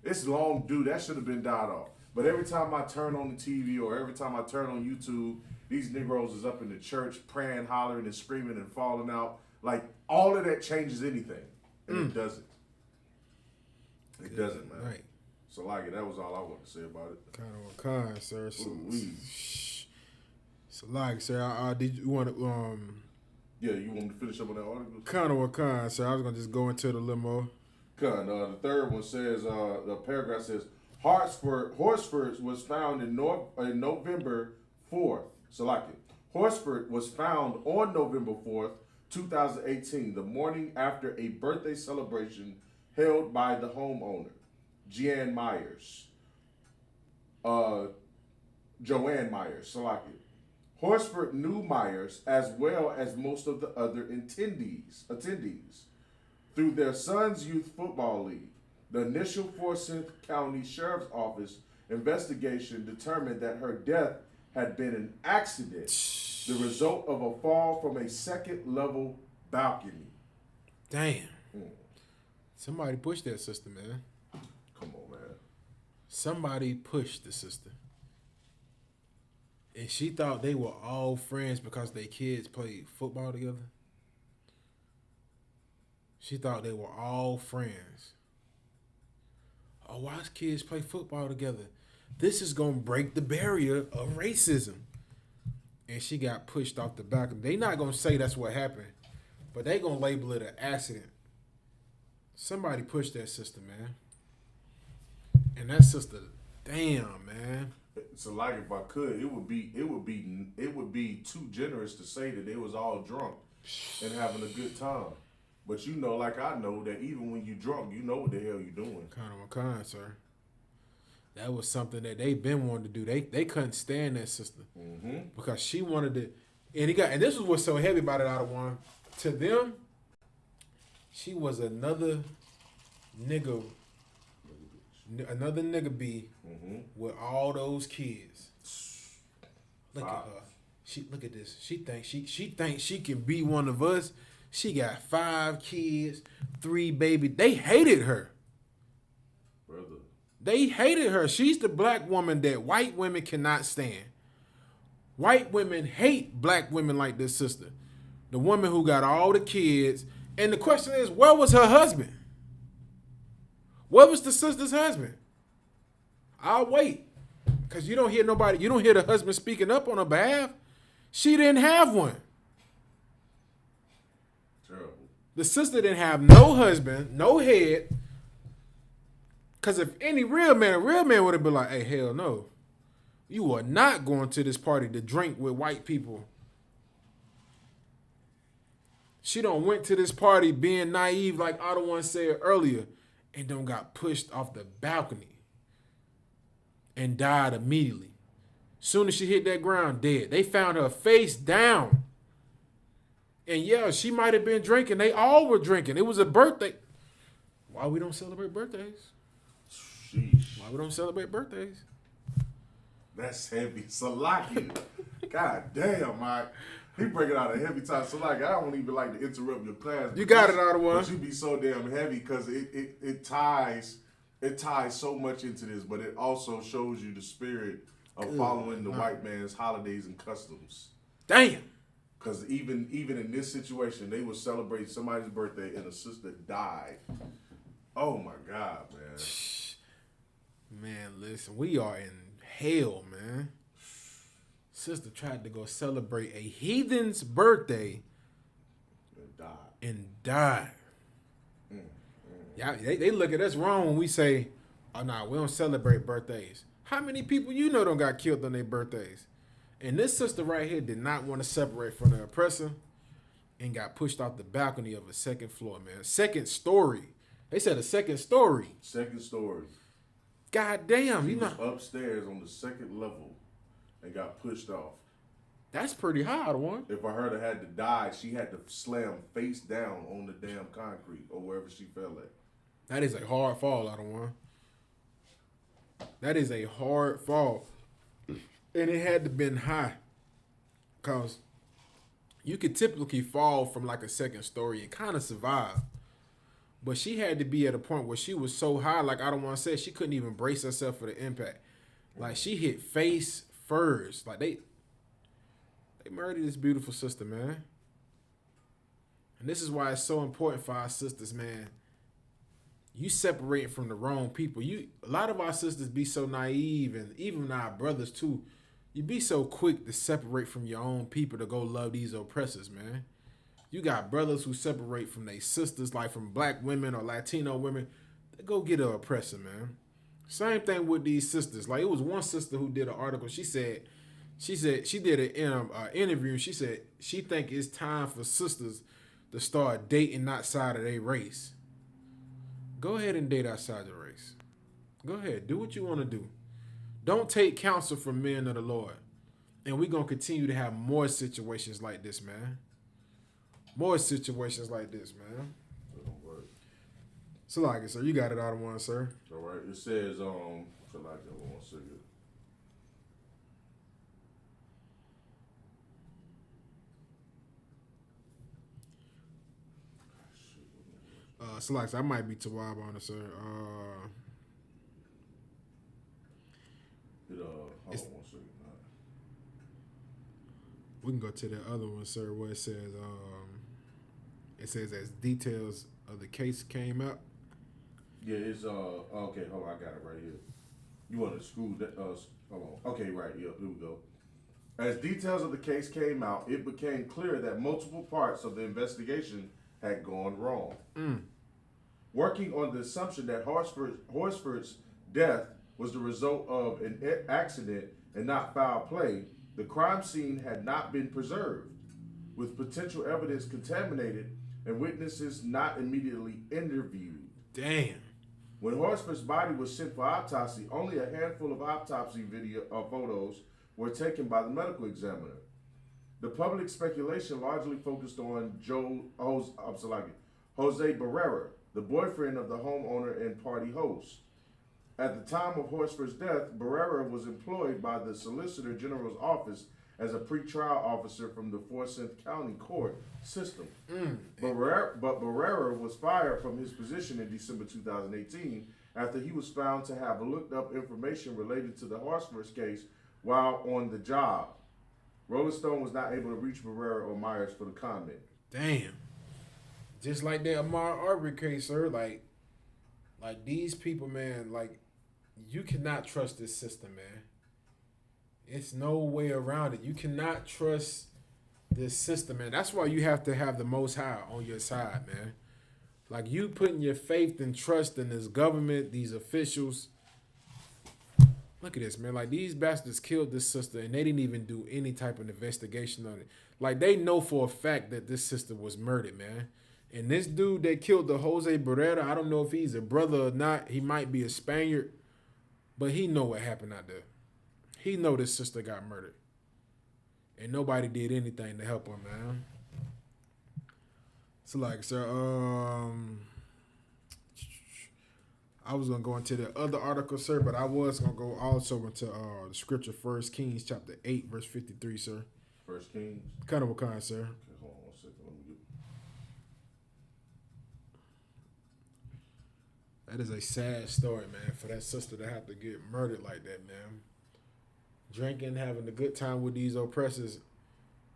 It's long due. That should have been died off. But every time I turn on the TV or every time I turn on YouTube, these Negroes is up in the church praying, hollering, and screaming and falling out. Like, all of that changes anything. And it doesn't. It doesn't, man. Right. So, that was all I want to say about it. Kind, sir. So, sir, did you want to, Yeah, you want me to finish up on that article? kind, sir. I was going to just go into it a little more. The third one says, the paragraph says, Horsford was found in November 4th. Horsford was found on November 4th, 2018, the morning after a birthday celebration held by the homeowner, Joanne Myers. Horsford knew Myers as well as most of the other attendees through their son's youth football league. The initial Forsyth County Sheriff's Office investigation determined that her death had been an accident, the result of a fall from a second-level balcony. Damn. Somebody pushed that sister, man. Come on, man. Somebody pushed the sister. And she thought they were all friends because their kids played football together. She thought they were all friends. Oh, watch kids play football together. This is going to break the barrier of racism. and she got pushed off the balcony. They not gonna say that's what happened, but they gonna label it an accident. Somebody pushed that sister, man. And that sister, damn, man. So like if I could, it would be too generous to say that they was all drunk and having a good time. But you know, like I know that even when you drunk, you know what the hell you doing. Kind, sir. That was something that they been wanting to do. They couldn't stand that sister because she wanted to, and this was what's so heavy about it. Out of one, to them, she was another nigga B with all those kids. Look at her. Look at this. She thinks she can be one of us. She got 5 kids, 3 babies. They hated her. Brother. They hated her. She's the black woman that white women cannot stand. White women hate black women like this sister. The woman who got all the kids. And the question is, where was her husband? Where was the sister's husband? I'll wait. Because you don't hear the husband speaking up on her behalf. She didn't have one. Terrible. The sister didn't have no husband, no head. Because if any real man would have been like, hey, hell no. You are not going to this party to drink with white people. She don't went to this party being naive like Otto one said earlier and don't got pushed off the balcony and died immediately. Soon as she hit that ground, dead. They found her face down. And yeah, she might have been drinking. They all were drinking. It was a birthday. Why we don't celebrate birthdays? Sheesh. Why we don't celebrate birthdays? That's heavy. Salaki. God damn, Mike. He breaking out a heavy time. Salaki, I don't even like to interrupt your class. You got it, Ottawa. But you be so damn heavy because it ties so much into this, but it also shows you the spirit of following the white man's holidays and customs. Damn. Because even in this situation, they would celebrate somebody's birthday and a sister died. Oh my God, man. Man, listen, we are in hell, man. Sister tried to go celebrate a heathen's birthday and died. Yeah, they look at us wrong when we say, oh, nah, we don't celebrate birthdays. How many people you know don't got killed on their birthdays? And this sister right here did not want to separate from the oppressor and got pushed off the balcony of a second floor, man. Second story. They said a second story. Second story. God damn. She You was know, upstairs on the second level and got pushed off. that's pretty high, the one. If I heard her had to die, she had to slam face down on the damn concrete or wherever she fell at. That is a hard fall, I don't want. That is a hard fall. And it had to been high. Because you could typically fall from like a second story and kind of survive. But she had to be at a point where she was so high, like I don't want to say, she couldn't even brace herself for the impact. Like she hit face first. Like they murdered this beautiful sister, man. And this is why it's so important for our sisters, man. You separating from the wrong people. A lot of our sisters be so naive, and even our brothers too. You be so quick to separate from your own people to go love these oppressors, man. You got brothers who separate from their sisters, like from black women or Latino women. They go get an oppressor, man. Same thing with these sisters. Like it was one sister who did an article. She said she did an interview. She said she think it's time for sisters to start dating outside of their race. Go ahead and date outside your race. Go ahead. Do what you want to do. Don't take counsel from men of the Lord. And we're going to continue to have more situations like this, man. More situations like this, man. So like it, sir. You got it out of one, sir. All right. It says, so like that 1 second. So like I might be Tawab on it, sir. Hold on 1 second. We can go to the other one, sir, where it says as details of the case came out. Yeah, it's okay, hold on, I got it right here. You want to screw that hold on. Okay, right, yeah, here we go. As details of the case came out, it became clear that multiple parts of the investigation had gone wrong. Working on the assumption that Horsford's death was the result of an accident and not foul play, the crime scene had not been preserved, with potential evidence contaminated and witnesses not immediately interviewed. Damn. When Horsford's body was sent for autopsy, only a handful of autopsy photos were taken by the medical examiner. The public speculation largely focused on Jose Barrera, the boyfriend of the homeowner and party host. At the time of Horsford's death, Barrera was employed by the Solicitor General's office as a pretrial officer from the Forsyth County Court system. But Barrera was fired from his position in December 2018 after he was found to have looked up information related to the Horsford's case while on the job. Rolling Stone was not able to reach Barrera or Myers for the comment. Damn. Just like that Ahmaud Arbery case, sir. Like these people, man, like, you cannot trust this system, man. It's no way around it. You cannot trust this system, man. That's why you have to have the Most High on your side, man. Like, you putting your faith and trust in this government, these officials. Look at this, man. Like, these bastards killed this sister, and they didn't even do any type of investigation on it. Like, they know for a fact that this sister was murdered, man. And this dude that killed the Jose Barrera, I don't know if he's a brother or not. He might be a Spaniard, but he know what happened out there. He know this sister got murdered. And nobody did anything to help her, man. So, like, sir, I was going to go into the other article, sir, but I was going to go also into the scripture, 1 Kings chapter 8, verse 53, sir. 1 Kings? Kind of what kind, sir? Okay, hold on 1 second. Let me get... That is a sad story, man, for that sister to have to get murdered like that, man. Drinking, having a good time with these oppressors,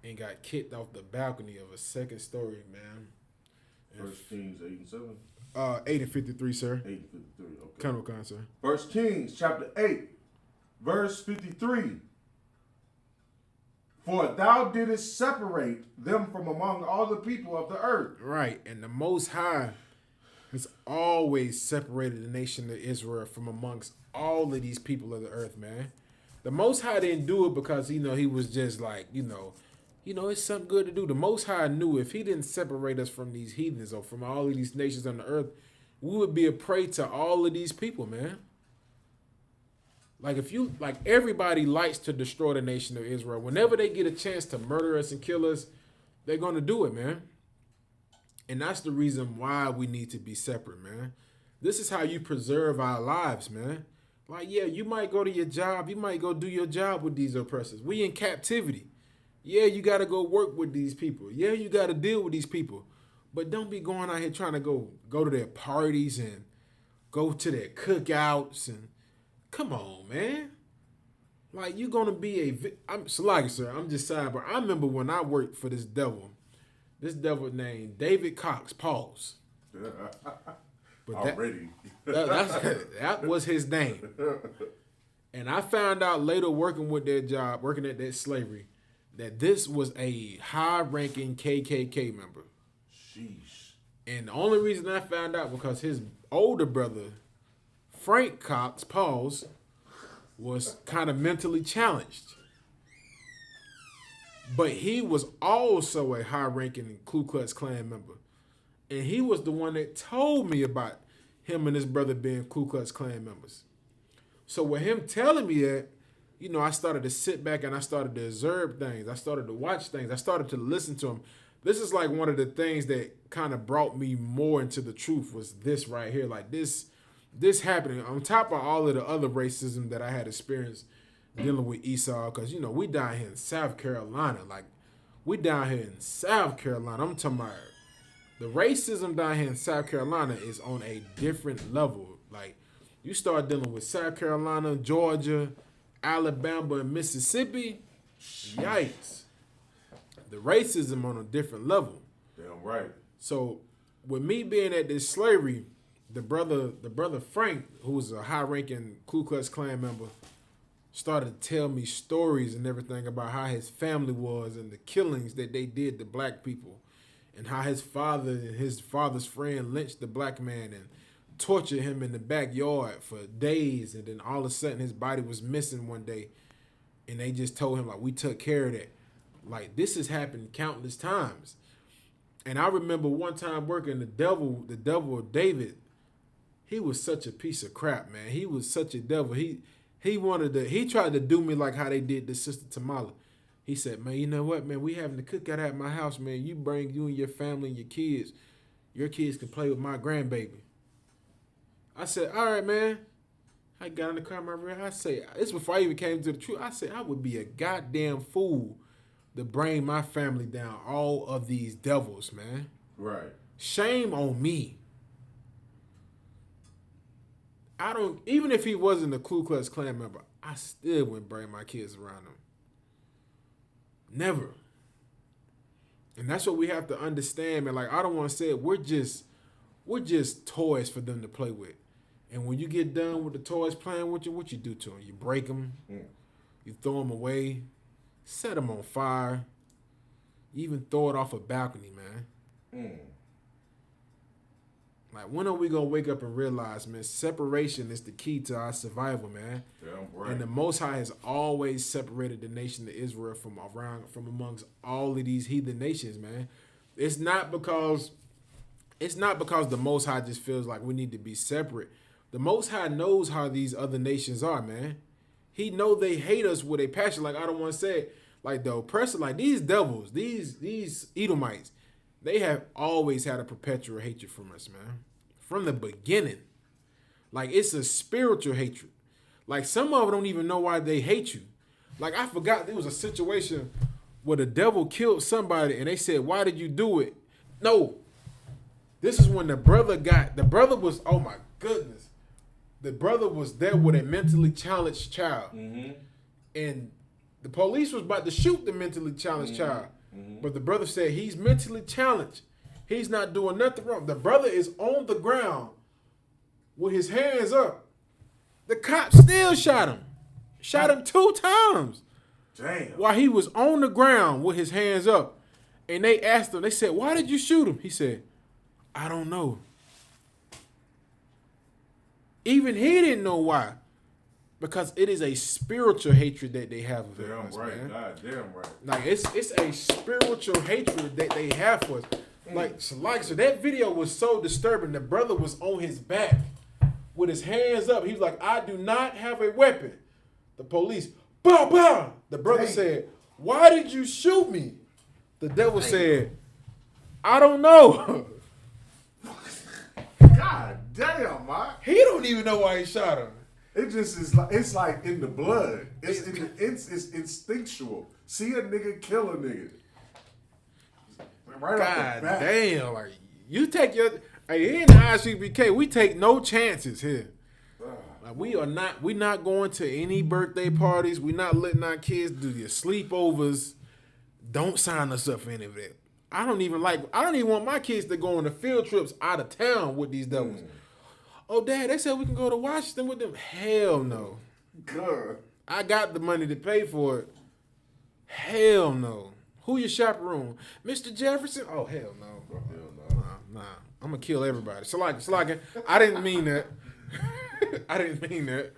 and got kicked off the balcony of a second story, man. 1 Kings 8 and 7? 8 and 53, sir. 8 and 53, okay. Kind of what kind, sir? 1 Kings chapter 8, verse 53. For thou didst separate them from among all the people of the earth. Right, and the Most High has always separated the nation of Israel from amongst all of these people of the earth, man. The Most High didn't do it because, he was just like, it's something good to do. The Most High knew if he didn't separate us from these heathens or from all of these nations on the earth, we would be a prey to all of these people, man. Like, everybody likes to destroy the nation of Israel. Whenever they get a chance to murder us and kill us, they're going to do it, man. And that's the reason why we need to be separate, man. This is how you preserve our lives, man. Like, yeah, you might go to your job. You might go do your job with these oppressors. We in captivity. Yeah, you got to go work with these people. Yeah, you got to deal with these people. But don't be going out here trying to go to their parties and go to their cookouts. And come on, man. Like, you're going to be I'm Salagi, sir. I'm just saying, but I remember when I worked for this devil named David Cox, pause. But already. That was his name. And I found out later working at that slavery, that this was a high-ranking KKK member. Sheesh. And the only reason I found out because his older brother, Frank Cox, pause, was kind of mentally challenged. But he was also a high-ranking Ku Klux Klan member. And he was the one that told me about him and his brother being Ku Klux Klan members. So with him telling me that, I started to sit back and I started to observe things. I started to watch things. I started to listen to him. This is like one of the things that kind of brought me more into the truth was this right here. Like this happening on top of all of the other racism that I had experienced dealing with Isupk. Because, we down here in South Carolina. Like, we down here in South Carolina. I'm talking about the racism down here in South Carolina is on a different level. Like, you start dealing with South Carolina, Georgia, Alabama, and Mississippi, yikes. The racism on a different level. Damn right. So, with me being at this slavery, the brother Frank, who was a high-ranking Ku Klux Klan member, started to tell me stories and everything about how his family was and the killings that they did to black people, and how his father and his father's friend lynched the black man and tortured him in the backyard for days, and then all of a sudden his body was missing one day, and they just told him, like, we took care of that. Like, this has happened countless times. And I remember one time working the devil of David. He was such a piece of crap, man. He was such a devil. He tried to do me like how they did the sister Tamala. He said, man, you know what, man, we having the cookout at my house, man. You bring you and your family and your kids. Your kids can play with my grandbaby. I said, all right, man. I got in the car, I said, this before I even came to the truth. I said, I would be a goddamn fool to bring my family down all of these devils, man. Right. Shame on me. Even if he wasn't a Ku Klux Klan member, I still wouldn't bring my kids around him. Never. And that's what we have to understand, man. Like, I don't want to say it. We're just toys for them to play with. And when you get done with the toys playing with you, what you do to them? You break them. You throw them away. Set them on fire. You even throw it off a balcony, man. Like, when are we going to wake up and realize, man, separation is the key to our survival, man? Yeah, right. And the Most High has always separated the nation of Israel from amongst all of these heathen nations, man. It's not because the Most High just feels like we need to be separate. The Most High knows how these other nations are, man. He know they hate us with a passion. Like, I don't want to say it, like the oppressor, like these devils, these Edomites, they have always had a perpetual hatred from us, man. From the beginning. Like, it's a spiritual hatred. Like, some of them don't even know why they hate you. Like, I forgot there was a situation where the devil killed somebody and they said, why did you do it? No. This is when the brother was, oh my goodness. The brother was there with a mentally challenged child. Mm-hmm. And the police was about to shoot the mentally challenged child. Mm-hmm. But the brother said, he's mentally challenged. He's not doing nothing wrong. The brother is on the ground with his hands up. The cop still shot him. Shot him 2 times. Damn. While he was on the ground with his hands up. And they asked him, they said, why did you shoot him? He said, I don't know. Even he didn't know why. Because it is a spiritual hatred that they have of us, right, man. God damn right. Like, it's a spiritual hatred that they have for us. So that video was so disturbing. The brother was on his back with his hands up. He was like, I do not have a weapon. The police, bah, bah. The brother said, why did you shoot me? The devil said, I don't know. God damn, man. He don't even know why he shot him. It just is like, it's like in the blood. It's instinctual. See a nigga kill a nigga. Right off the bat. Damn, like you take here in the ISUPK, we take no chances here. Like we not going to any birthday parties. We not letting our kids do your sleepovers. Don't sign us up for any of that. I don't even want my kids to go on the field trips out of town with these devils. Oh, Dad, they said we can go to Washington with them. Hell no. Good. I got the money to pay for it. Hell no. Who your chaperone? Mr. Jefferson? Oh, hell no. Hell no. Nah. I'm going to kill everybody. So I didn't mean that. I didn't mean that.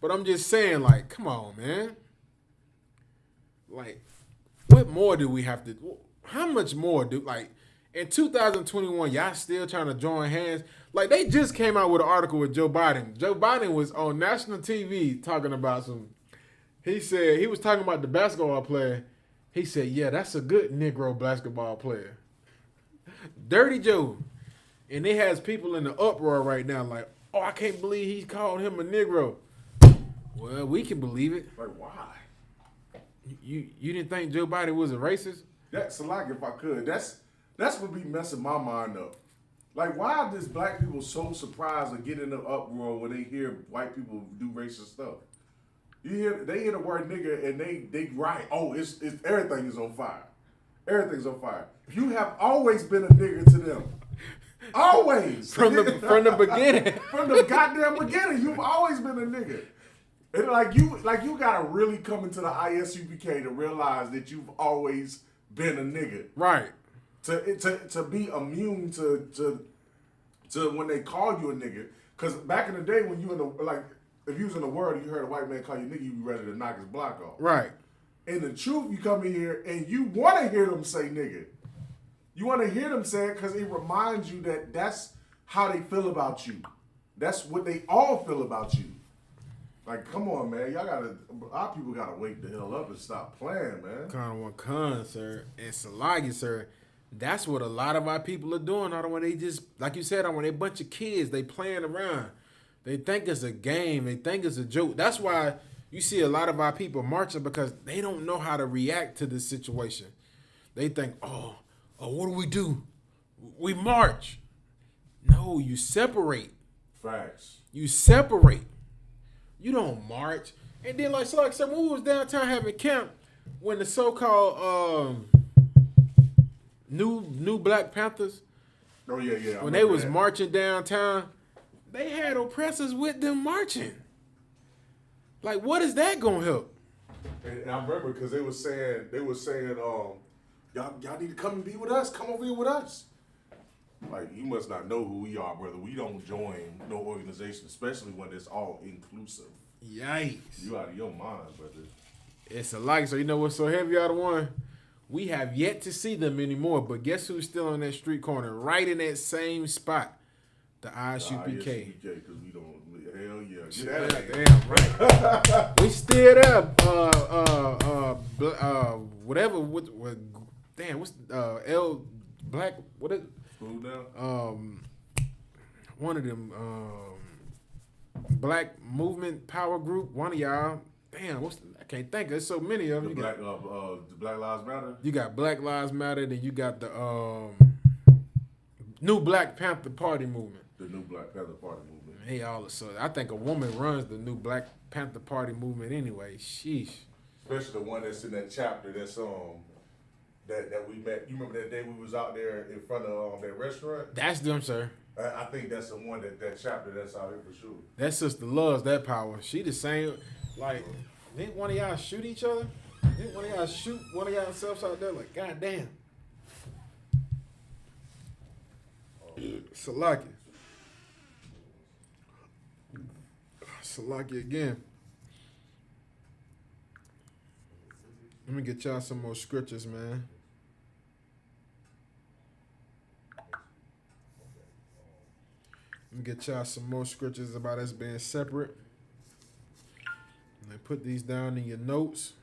But I'm just saying, like, come on, man. Like, what more do we have to do? How much more in 2021, y'all still trying to join hands? Like, they just came out with an article with Joe Biden. Joe Biden was on national TV talking about he said, he was talking about the basketball player. He said, yeah, that's a good Negro basketball player. Dirty Joe. And it has people in the uproar right now like, oh, I can't believe he called him a Negro. Well, we can believe it. Like, why? You didn't think Joe Biden was a racist? That's like, if I could. That's what be messing my mind up. Like, why are these black people so surprised or get in the uproar when they hear white people do racist stuff? They hear the word nigga and they riot. Oh, it's everything is on fire. Everything's on fire. You have always been a nigga to them. Always. From the beginning. From the goddamn beginning, you've always been a nigga. And like you gotta really come into the ISUPK to realize that you've always been a nigga. Right. To be immune to when they call you a nigga. Cause back in the day when you in the like if you was in the world and you heard a white man call you nigga, you be ready to knock his block off. Right. In the truth, you come in here and you want to hear them say nigga. You want to hear them say it because it reminds you that that's how they feel about you. That's what they all feel about you. Like, come on, man. Our people gotta wake the hell up and stop playing, man. Con, sir. And Salagi, sir. That's what a lot of our people are doing. I don't want they just, like you said, I want a bunch of kids. They playing around. They think it's a game. They think it's a joke. That's why you see a lot of our people marching because they don't know how to react to this situation. They think, oh, what do? We march. No, you separate. Facts. You separate. You don't march. And then, like I said, when we was downtown having camp, when the so-called new Black Panthers, oh yeah, when they was marching downtown, they had oppressors with them marching. Like, what is that gonna help? And I remember because they were saying, y'all need to come and be with us. Come over here with us. Like, you must not know who we are, brother. We don't join no organization, especially when it's all inclusive. Yikes. You out of your mind, brother. It's a like, so you know what's so heavy out of one? We have yet to see them anymore, but guess who's still on that street corner? Right in that same spot. The ISUPK. Because we don't, hell yeah. Get that Damn, right. We still there. Whatever, damn, what's, L, Black, what is it? One of them Black Movement Power Group. One of y'all. Damn, I can't think. There's so many of them. The Black Lives Matter. You got Black Lives Matter. Then you got the New Black Panther Party movement. The New Black Panther Party movement. Hey, all of a sudden, I think a woman runs the New Black Panther Party movement anyway. Sheesh. Especially the one that's in that chapter that's that we met. You remember that day we was out there in front of that restaurant? That's them, sir. I think that's the one that chapter that's out here for sure. That sister loves that power. She the same. Like, didn't one of y'all shoot each other? Didn't one of y'all shoot one of y'all selves out there? Like, goddamn. Salaki. Salaki again. Let me get y'all some more scriptures, man. Let me get y'all some more scriptures about us being separate. And then put these down in your notes.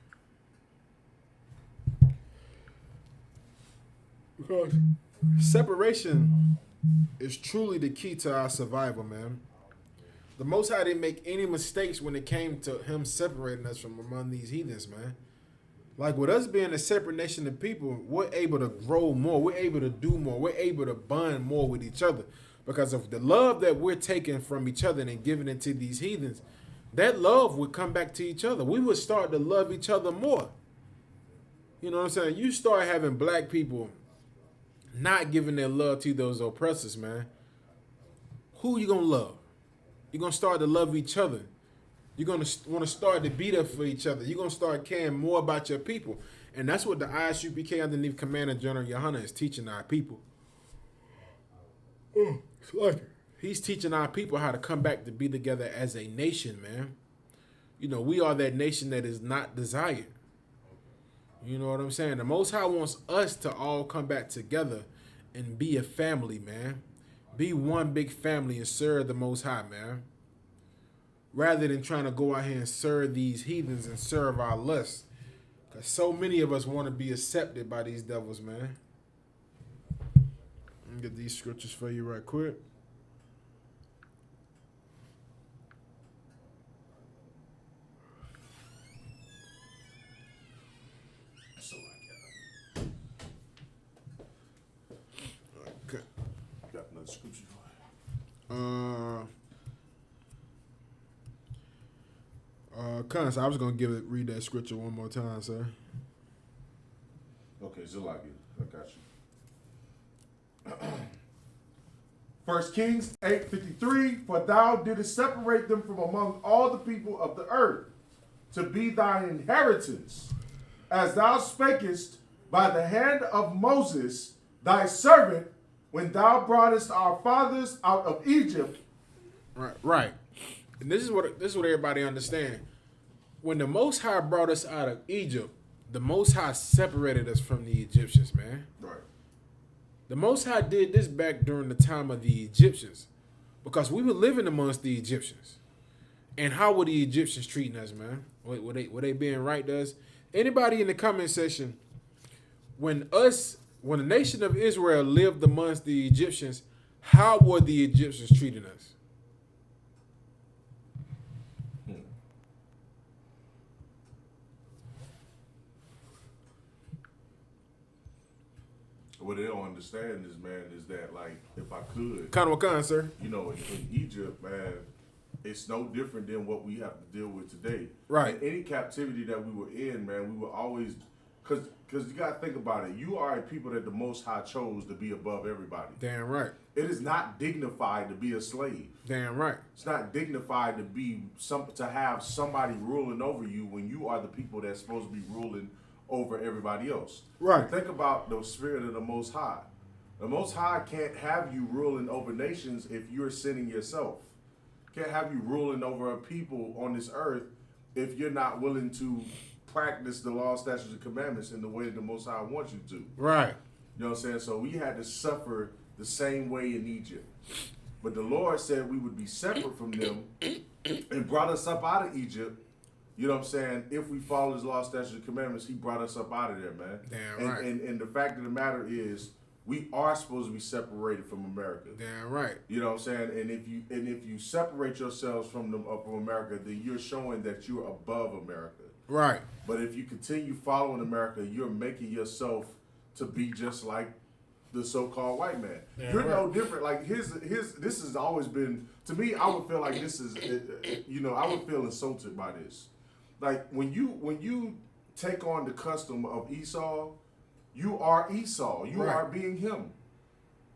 Because separation is truly the key to our survival, man. The Most High didn't make any mistakes when it came to him separating us from among these heathens, man. Like, with us being a separate nation of people, we're able to grow more. We're able to do more. We're able to bond more with each other. Because of the love that we're taking from each other and giving it to these heathens, that love would come back to each other. We would start to love each other more. You know what I'm saying? You start having black people not giving their love to those oppressors, man. Who you going to love? You're going to start to love each other. You're going to want to start to be there for each other. You're going to start caring more about your people. And that's what the ISUPK underneath Commander General Yohana is teaching our people. He's teaching our people how to come back to be together as a nation, man. You know, we are that nation that is not desired. You know what I'm saying? The Most High wants us to all come back together and be a family, man. Be one big family and serve the Most High, man. Rather than trying to go out here and serve these heathens and serve our lusts. Because so many of us want to be accepted by these devils, man. Let me get these scriptures for you right quick. Okay. Got another scripture. Cons, I was gonna read that scripture one more time, sir. Okay, Zalagi, I got you. 1 Kings 8:53, for thou didst separate them from among all the people of the earth, to be thine inheritance, as thou spakest by the hand of Moses, thy servant, when thou broughtest our fathers out of Egypt. Right. And this is what everybody understand. When the Most High brought us out of Egypt, the Most High separated us from the Egyptians, man. Right. The Most High did this back during the time of the Egyptians, because we were living amongst the Egyptians. And how were the Egyptians treating us, man? Were they being right to us? Anybody in the comment section, when the nation of Israel lived amongst the Egyptians, how were the Egyptians treating us? What they don't understand is, man, is that, like, if I could, Con, sir. you know, in Egypt, man, it's no different than what we have to deal with today. Right. In any captivity that we were in, man, we were always, because you got to think about it. You are a people that the Most High chose to be above everybody. Damn right. It is not dignified to be a slave. Damn right. It's not dignified to have somebody ruling over you when you are the people that's supposed to be ruling over everybody else. Right. Think about the spirit of the Most High. The Most High can't have you ruling over nations if you're sinning yourself. Can't have you ruling over a people on this earth if you're not willing to practice the law, statutes, and commandments in the way that the Most High wants you to. Right. You know what I'm saying? So we had to suffer the same way in Egypt. But the Lord said we would be separate from them and brought us up out of Egypt. You know what I'm saying? If we follow his law, statutes, and commandments, he brought us up out of there, man. Damn right. And the fact of the matter is, we are supposed to be separated from America. Damn right. You know what I'm saying? And if you separate yourselves from America, then you're showing that you're above America. Right. But if you continue following America, you're making yourself to be just like the so-called white man. Yeah, You're right. no different. Like this has always been, to me, I would feel like this is, I would feel insulted by this. Like when you take on the custom of Esau, you are Esau. You Right. are being him.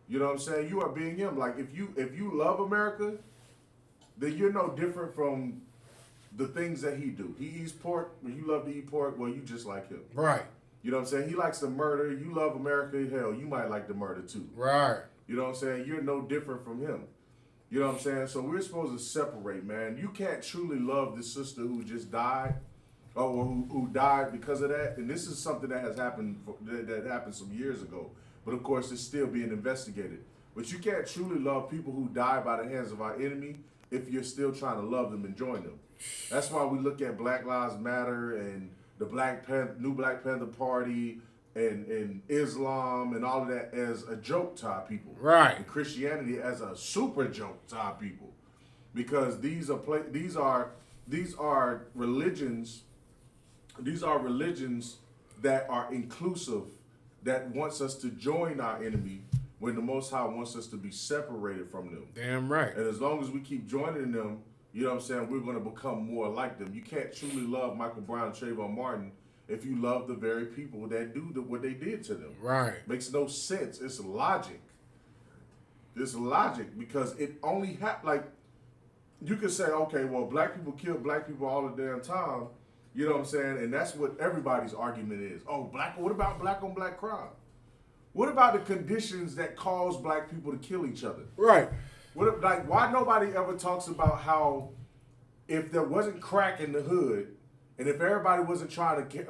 You know what I'm saying? You are being him. Like if you love America, then you're no different from the things that he do. He eats pork. When you love to eat pork, well, you just like him. Right. You know what I'm saying? He likes to murder. You love America. Hell, you might like to murder too. Right. You know what I'm saying? You're no different from him. You know what I'm saying? So we're supposed to separate, man. You can't truly love this sister who just died, or who died because of that. And this is something that has happened, that happened some years ago. But of course, it's still being investigated. But you can't truly love people who die by the hands of our enemy if you're still trying to love them and join them. That's why we look at Black Lives Matter and the new Black Panther Party and Islam and all of that as a joke to our people. Right. And Christianity as a super joke to our people. Because these are religions that are inclusive, that wants us to join our enemy when the Most High wants us to be separated from them. Damn right. And as long as we keep joining them, you know what I'm saying, we're going to become more like them. You can't truly love Michael Brown and Trayvon Martin if you love the very people that do what they did to them. Right. Makes no sense. It's logic. It's logic because it only like, you could say, okay, well, black people kill black people all the damn time. You know what I'm saying? And that's what everybody's argument is. Oh, what about black on black crime? What about the conditions that cause black people to kill each other? Right. Why nobody ever talks about how if there wasn't crack in the hood, and if everybody wasn't trying to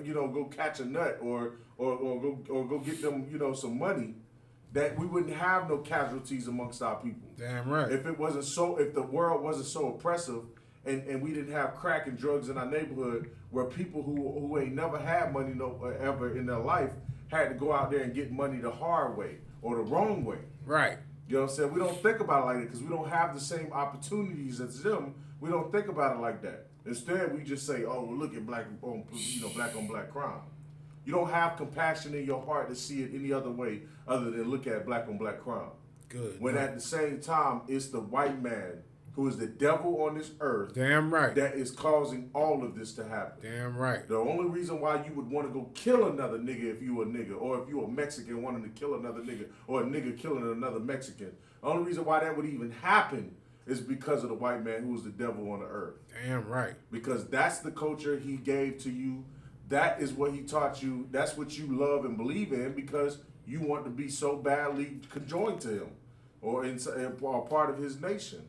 go catch a nut or go get them some money, that we wouldn't have no casualties amongst our people. Damn right. If the world wasn't so oppressive, and we didn't have crack and drugs in our neighborhood, where people who ain't never had money ever in their life had to go out there and get money the hard way or the wrong way. Right. You know what I'm saying? We don't think about it like that because we don't have the same opportunities as them. We don't think about it like that. Instead, we just say, "Oh, well, look at black on black crime." You don't have compassion in your heart to see it any other way other than look at black on black crime. Good. When at the same time, it's the white man who is the devil on this earth, Damn right. that is causing all of this to happen. Damn right. The only reason why you would want to go kill another nigga if you a nigga, or if you a Mexican wanting to kill another nigga, or a nigga killing another Mexican, the only reason why that would even happen is because of the white man who is the devil on the earth. Damn right. Because that's the culture he gave to you. That is what he taught you. That's what you love and believe in because you want to be so badly conjoined to him or a part of his nation.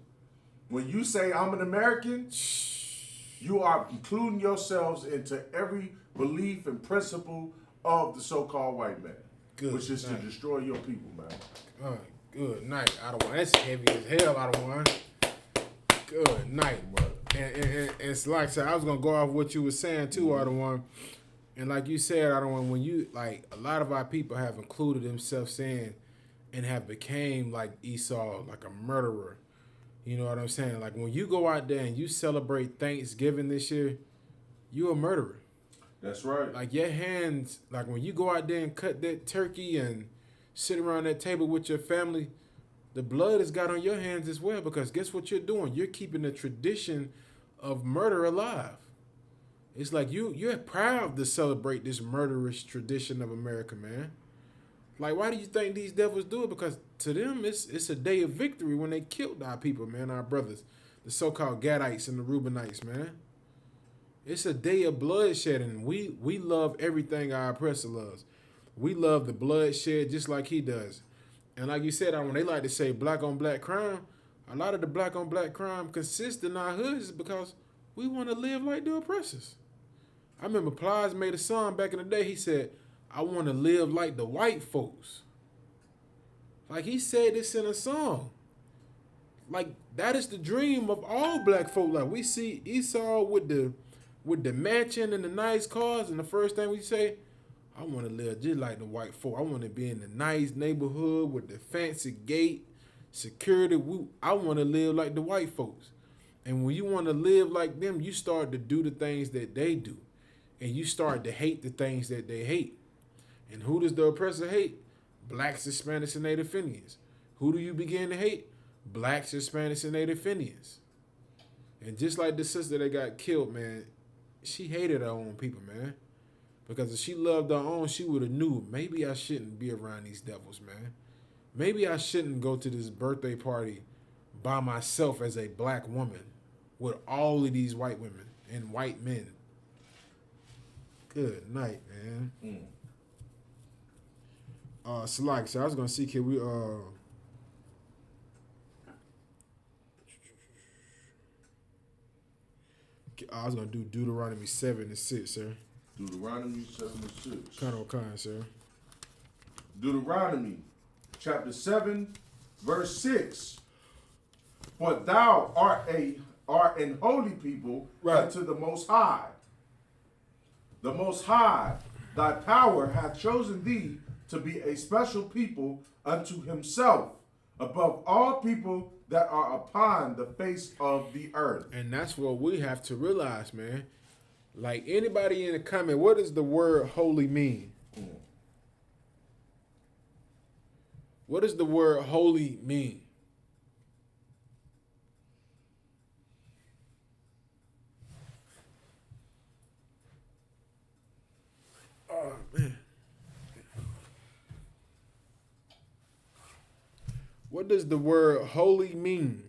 When you say I'm an American, you are including yourselves into every belief and principle of the so-called white man, which is to destroy your people, man. Good night. I don't want. That's heavy as hell. I don't want. Good night, bro. And it's like I said, I was gonna go off what you were saying too, I don't want. And like you said, I don't want when you like a lot of our people have included themselves in and have became like Esau, like a murderer. You know what I'm saying? Like when you go out there and you celebrate Thanksgiving this year, you a murderer. That's right. Like your hands, like when you go out there and cut that turkey and sit around that table with your family, the blood has got on your hands as well because guess what you're doing? You're keeping the tradition of murder alive. It's like you're proud to celebrate this murderous tradition of America, man. Like, why do you think these devils do it? Because to them, it's a day of victory when they killed our people, man, our brothers, the so-called Gadites and the Reubenites, man. It's a day of bloodshed, and we love everything our oppressor loves. We love the bloodshed just like he does. And like you said, when they like to say black on black crime, a lot of the black on black crime consists in our hoods because we want to live like the oppressors. I remember Plies made a song back in the day. He said, I want to live like the white folks. Like he said this in a song. Like that is the dream of all black folk. Like we see Esau with the mansion and the nice cars, and the first thing we say, I want to live just like the white folk. I want to be in the nice neighborhood with the fancy gate, security. I want to live like the white folks. And when you want to live like them, you start to do the things that they do. And you start to hate the things that they hate. And who does the oppressor hate? Blacks, Hispanics, and Native Indians. Who do you begin to hate? Blacks, Hispanics, and Native Indians. And just like the sister that got killed, man, she hated her own people, man. Because if she loved her own, she would have knew, maybe I shouldn't be around these devils, man. Maybe I shouldn't go to this birthday party by myself as a black woman with all of these white women and white men. Good night, man. So like, so I was gonna see, can we I was gonna do Deuteronomy 7:6, sir. Deuteronomy 7:6. Kind of kind, sir. Deuteronomy chapter 7, verse 6. For thou art an holy people unto the Most High. The Most High, thy power hath chosen thee to be a special people unto himself, above all people that are upon the face of the earth. And that's what we have to realize, man. Like anybody in the comment, what does the word holy mean? What does the word holy mean? Oh, man. What does the word holy mean?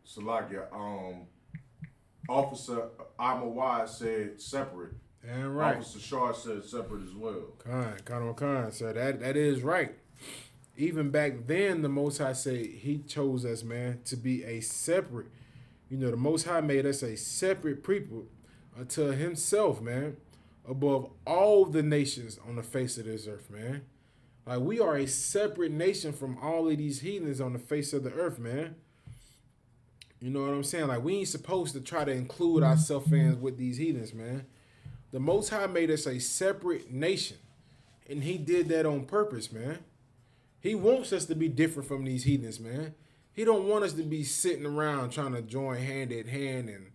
Salakia, Officer Amawai said separate. Damn right. Officer Shaw said separate as well. Kind, sir. That is right. Even back then, the Most High said he chose us, man, to be a separate. You know, the Most High made us a separate people unto himself, man, above all the nations on the face of this earth, man. Like, we are a separate nation from all of these heathens on the face of the earth, man. You know what I'm saying? Like, we ain't supposed to try to include ourselves in with these heathens, man. The Most High made us a separate nation, and he did that on purpose, man. He wants us to be different from these heathens, man. He don't want us to be sitting around trying to join hand in hand and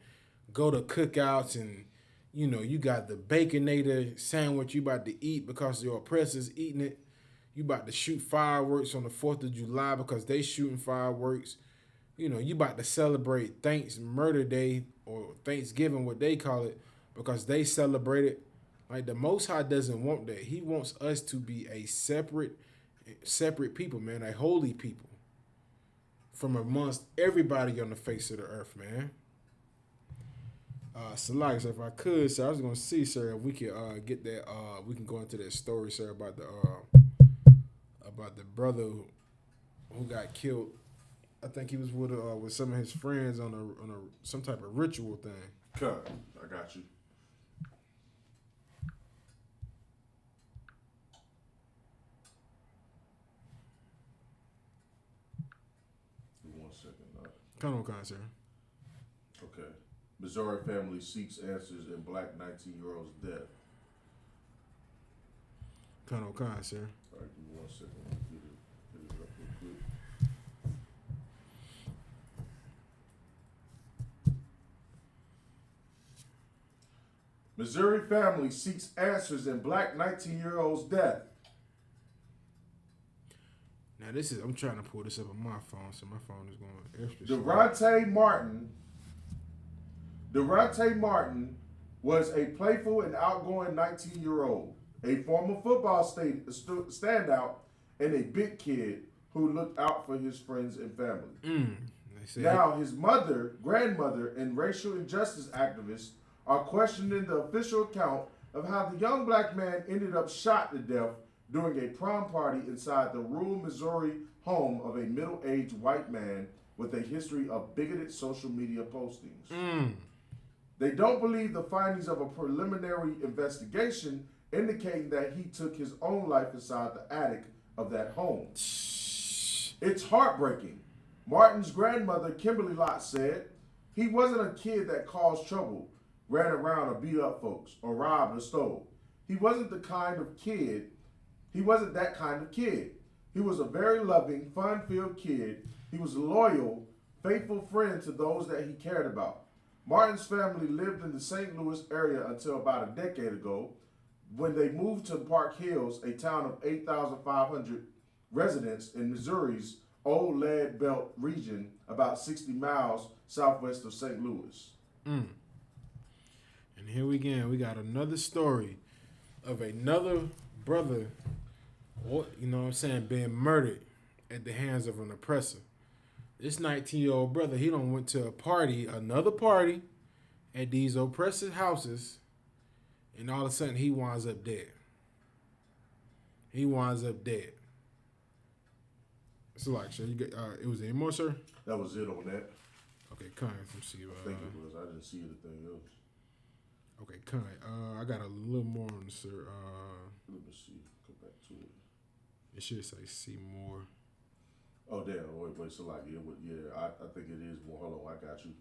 go to cookouts and, you know, you got the Baconator sandwich you about to eat because your oppressor's eating it. You about to shoot fireworks on the 4th of July because they shooting fireworks. You know, you about to celebrate Murder Day or Thanksgiving, what they call it, because they celebrate it. Like, the Most High doesn't want that. He wants us to be a separate people, man, a holy people from amongst everybody on the face of the earth, man. So like, so if I could, sir, I was gonna see, sir, if we could get that. We can go into that story, sir, about the brother who got killed. I think he was with some of his friends on a some type of ritual thing. Cut. I got you. Give me 1 second. Come on, sir. Okay. Missouri family seeks answers in black 19-year-old's death. Come on, sir. All right, give me 1 second. Let me get it up real quick. Missouri family seeks answers in black 19-year-old's death. Now I'm trying to pull this up on my phone, so my phone is going extra slow. Durante Martin was a playful and outgoing 19-year-old, a former football standout, and a big kid who looked out for his friends and family. Now, his grandmother, and racial injustice activists are questioning the official account of how the young black man ended up shot to death during a prom party inside the rural Missouri home of a middle-aged white man with a history of bigoted social media postings. They don't believe the findings of a preliminary investigation indicating that he took his own life inside the attic of that home. It's heartbreaking. Martin's grandmother, Kimberly Lott, said, he wasn't a kid that caused trouble, ran around or beat up folks, or robbed or stole. He wasn't that kind of kid. He was a very loving, fun-filled kid. He was a loyal, faithful friend to those that he cared about. Martin's family lived in the St. Louis area until about a decade ago, when they moved to Park Hills, a town of 8,500 residents in Missouri's Old Lead Belt region, about 60 miles southwest of St. Louis. And here we got another story of another brother, you know what I'm saying, being murdered at the hands of an oppressor. This 19-year-old brother, he done went to another party at these oppressors' houses, and all of a sudden he winds up dead. So like, sir, you get, it was any more, sir? That was it on that. Okay, kind. Let's see. I think it was. I didn't see anything else. Okay, kind. I got a little more on this, sir. Let me see. Go back to it. It should say see more. Oh damn! Wait. So like, I think it is more. Hold on, I got you.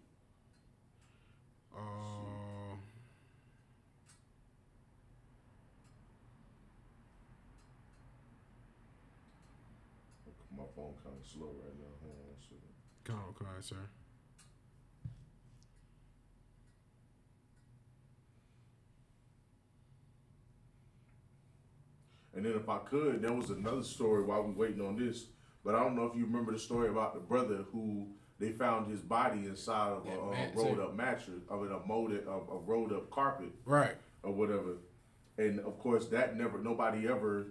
My phone kind of slow right now. Hold on a second. Come on, sir. And then if I could, there was another story while we waiting on this. But I don't know if you remember the story about the brother who they found his body inside of a rolled up mattress, a rolled up carpet, right, or whatever. And of course, nobody ever,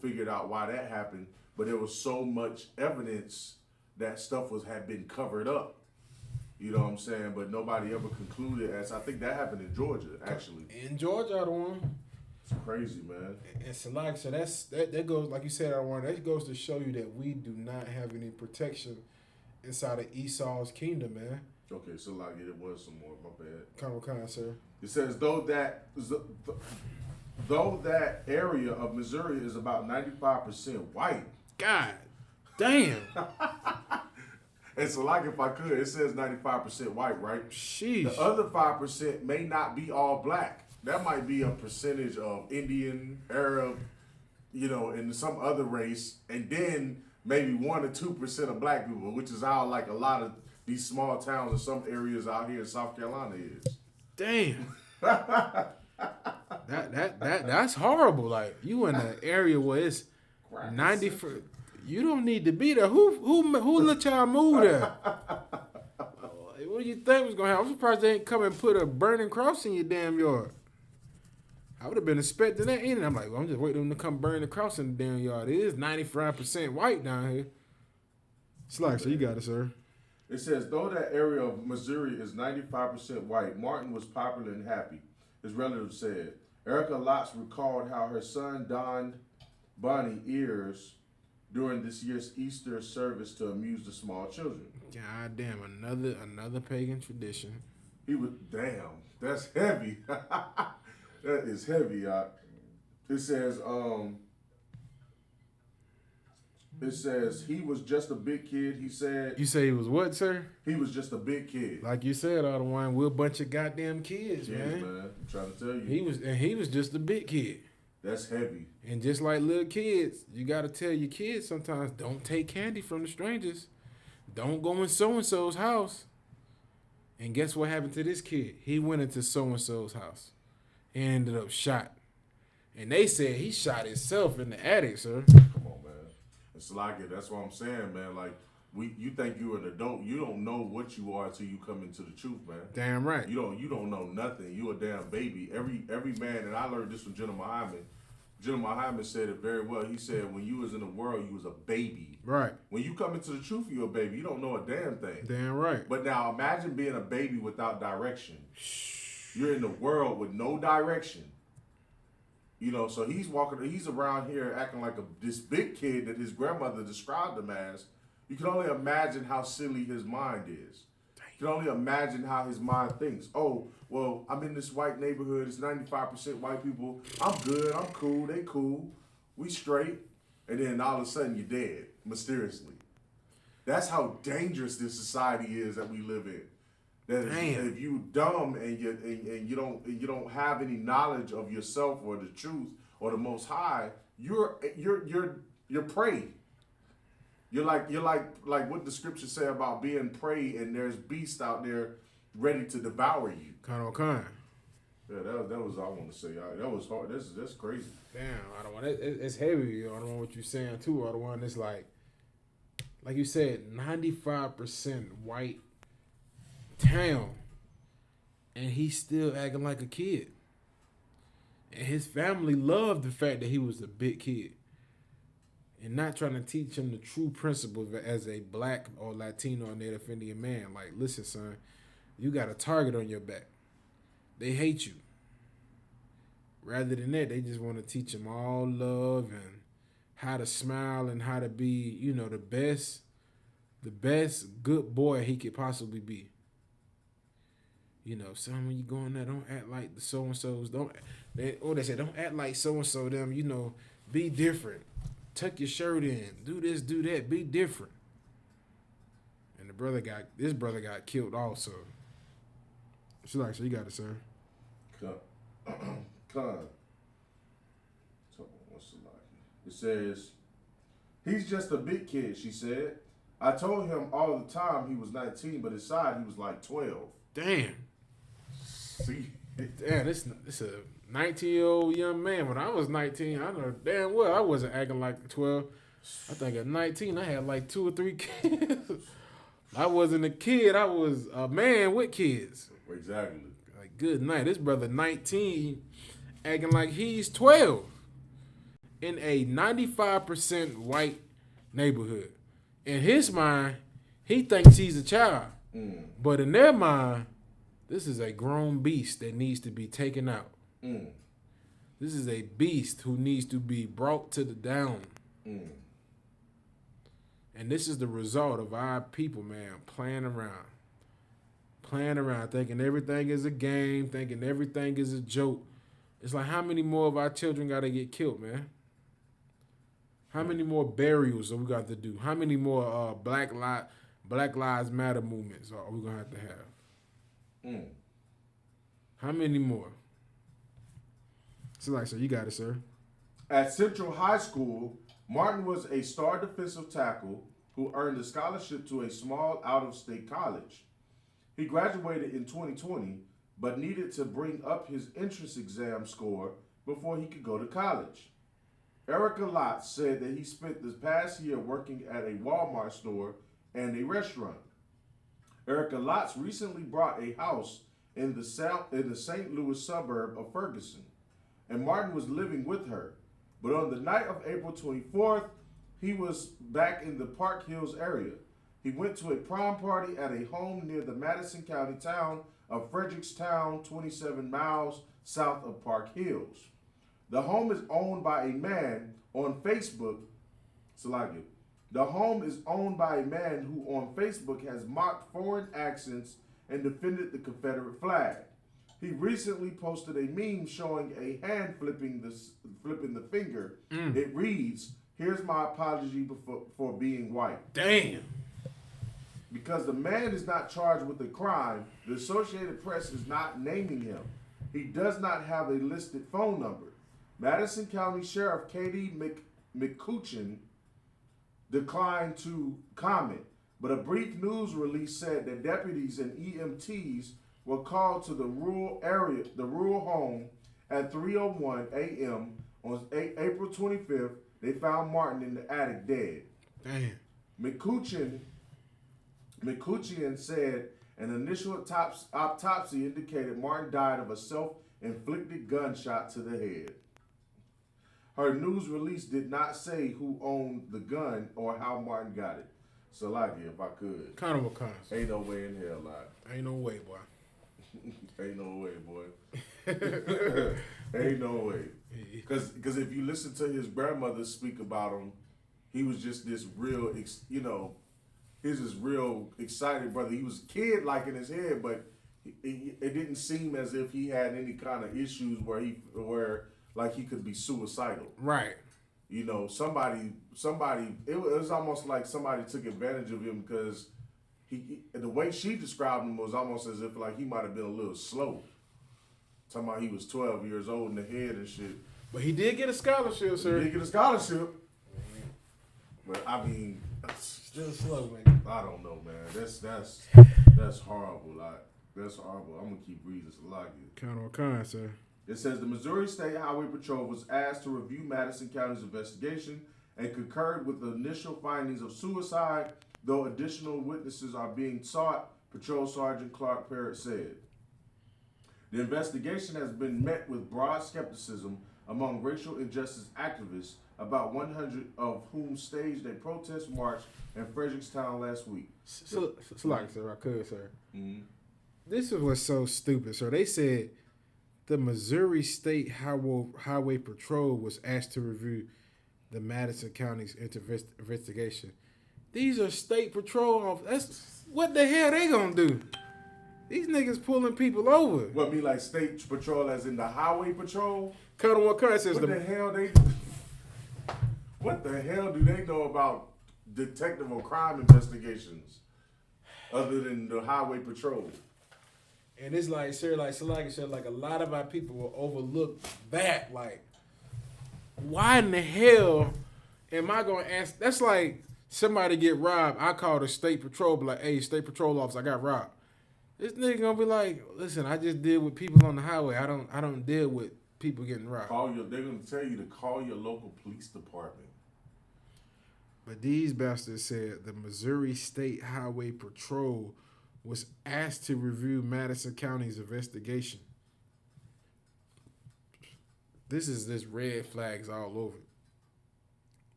figured out why that happened. But there was so much evidence that stuff had been covered up. You know what I'm saying? But nobody ever concluded. I think that happened in Georgia, actually. In Georgia, I don't want. It's crazy, man. And so like, so that goes, like you said, that goes to show you that we do not have any protection inside of Esau's kingdom, man. Okay, so like it was some more. My bad. Come on, sir. It says though that though that area of Missouri is about 95% white. God damn. And so, like, if I could, it says 95% white, right? Sheesh. The other 5% may not be all black. That might be a percentage of Indian, Arab, and some other race, and then maybe 1 or 2% of black people, which is how like a lot of these small towns and some areas out here in South Carolina is. Damn. That's horrible. Like, you in an area where it's 90. You don't need to be there. Who let y'all move there? What do you think was gonna happen? I'm surprised they ain't come and put a burning cross in your damn yard. I would have been expecting that in. I'm like, well, I'm just waiting for them to come burn the cross in the damn yard. It is 95% white down here. Slack, so you got it, sir. It says, though that area of Missouri is 95% white, Martin was popular and happy. His relatives said. Erica Lotz recalled how her son donned bunny ears during this year's Easter service to amuse the small children. God damn, another pagan tradition. He was, damn, that's heavy. That is heavy. It says he was just a big kid. He said. You say he was what, sir? He was just a big kid. Like you said, all the one, we're a bunch of goddamn kids, man. I'm trying to tell you. He was just a big kid. That's heavy. And just like little kids, you got to tell your kids sometimes, don't take candy from the strangers. Don't go in so-and-so's house. And guess what happened to this kid? He went into so-and-so's house and ended up shot. And they said he shot himself in the attic, sir. Come on, man. It's like it. That's what I'm saying, man. Like, you think you're an adult. You don't know what you are until you come into the truth, man. Damn right. You don't know nothing. You a damn baby. Every man, and I learned this from Gentleman Hyman. Gentleman Hyman said it very well. He said, when you was in the world, you was a baby. Right. When you come into the truth, you're a baby. You don't know a damn thing. Damn right. But now imagine being a baby without direction. You're in the world with no direction. So he's around here acting like this big kid that his grandmother described him as. You can only imagine how silly his mind is. You can only imagine how his mind thinks. Oh, well, I'm in this white neighborhood. It's 95% white people. I'm good. I'm cool. They cool. We straight. And then all of a sudden you're dead, mysteriously. That's how dangerous this society is that we live in. That if you dumb and you don't have any knowledge of yourself or the truth or the Most High, you're prey. You're like what the scriptures say about being prey, and there's beasts out there ready to devour you. Kind. Yeah, that was all I want to say. That was hard. That's crazy. Damn, I don't want it. It's heavy. I don't know what you're saying too. I don't want it's like you said, 95% white town, and he's still acting like a kid. And his family loved the fact that he was a big kid, and not trying to teach him the true principles as a black or Latino or Native Indian man. Like, listen, son, you got a target on your back. They hate you. Rather than that, they just want to teach him all love and how to smile and how to be, the best good boy he could possibly be. Son, when you go in there, don't act like the so-and-sos. They say, don't act like so-and-so them, be different. Tuck your shirt in. Do this, do that. Be different. And this brother got killed also. She's like, so you got it, sir. It says, he's just a big kid, she said. I told him all the time he was 19, but inside he was like 12. Damn. See? Damn, this a 19-year-old young man. When I was 19, I know damn well I wasn't acting like 12. I think at 19, I had like 2 or 3 kids. I wasn't a kid. I was a man with kids. Exactly. Like, good night. This brother 19 acting like he's 12 in a 95% white neighborhood. In his mind, he thinks he's a child. But in their mind, this is a grown beast that needs to be taken out. This is a beast who needs to be brought to the down. And this is the result of our people, man, playing around, thinking everything is a game, thinking everything is a joke. It's like, how many more of our children got to get killed, man? How many more burials are we got to do? How many more Black Lives Matter movements are we going to have? Mm. How many more? So, like, sir, you got it, sir. At Central High School, Martin was a star defensive tackle who earned a scholarship to a small out-of-state college. He graduated in 2020, but needed to bring up his entrance exam score before he could go to college. Erica Lotz said that he spent the past year working at a Walmart store and a restaurant. Erica Lotz recently bought a house in the St. Louis suburb of Ferguson, and Martin was living with her. But on the night of April 24th, he was back in the Park Hills area. He went to a prom party at a home near the Madison County town of Frederickstown, 27 miles south of Park Hills. The home is owned by a man on Facebook. The home is owned by a man who on Facebook has mocked foreign accents and defended the Confederate flag. He recently posted a meme showing a hand flipping the finger. It reads, "Here's my apology for being white." Damn. Because the man is not charged with a crime, the Associated Press is not naming him. He does not have a listed phone number. Madison County Sheriff Katie McCutcheon declined to comment, but a brief news release said that deputies and EMTs were called to the rural home at 3:01 a.m. on April 25th. They found Martin in the attic dead. Damn. McCutcheon said an initial autopsy indicated Martin died of a self-inflicted gunshot to the head. Her news release did not say who owned the gun or how Martin got it. So, like, if I could. Kind of a concept. Ain't no way in hell, like. Ain't no way, boy. Ain't no way, boy. Ain't no way. Because if you listen to his grandmother speak about him, he was just this real, he's this real excited brother. He was a kid like in his head, but it didn't seem as if he had any kind of issues where he could be suicidal. Right. Somebody. It was almost like somebody took advantage of him because the way she described him was almost as if like he might have been a little slow. Talking about he was 12 years old in the head and shit. But he did get a scholarship, sir. He did get a scholarship. But I mean, Still slow, man. I don't know, man. That's horrible. Like, that's horrible. I'm gonna keep reading this. I like it. Count on kind, sir. It says the Missouri State Highway Patrol was asked to review Madison County's investigation and concurred with the initial findings of suicide, though additional witnesses are being sought, Patrol Sergeant Clark Parrott said. The investigation has been met with broad skepticism among racial injustice activists, about 100 of whom staged a protest march in Frederickstown last week. So like, sir, I could, sir. Mm-hmm. This is what's so stupid, sir. They said the Missouri State Highway Patrol was asked to review the Madison County's investigation. These are state patrol officers. What the hell they gonna do? These niggas pulling people over. What, mean like state patrol as in the highway patrol? Colonel Wakar says What the hell do they know about detective or crime investigations other than the highway patrol? And it's like, sir, like a lot of our people will overlook that. Like, why in the hell am I gonna ask? That's like somebody get robbed. I call the state patrol, be like, "Hey, state patrol officer, I got robbed." This nigga gonna be like, "Listen, I just deal with people on the highway. I don't deal with people getting robbed." They're gonna tell you to call your local police department. But these bastards said the Missouri State Highway Patrol was asked to review Madison County's investigation. This red flags all over.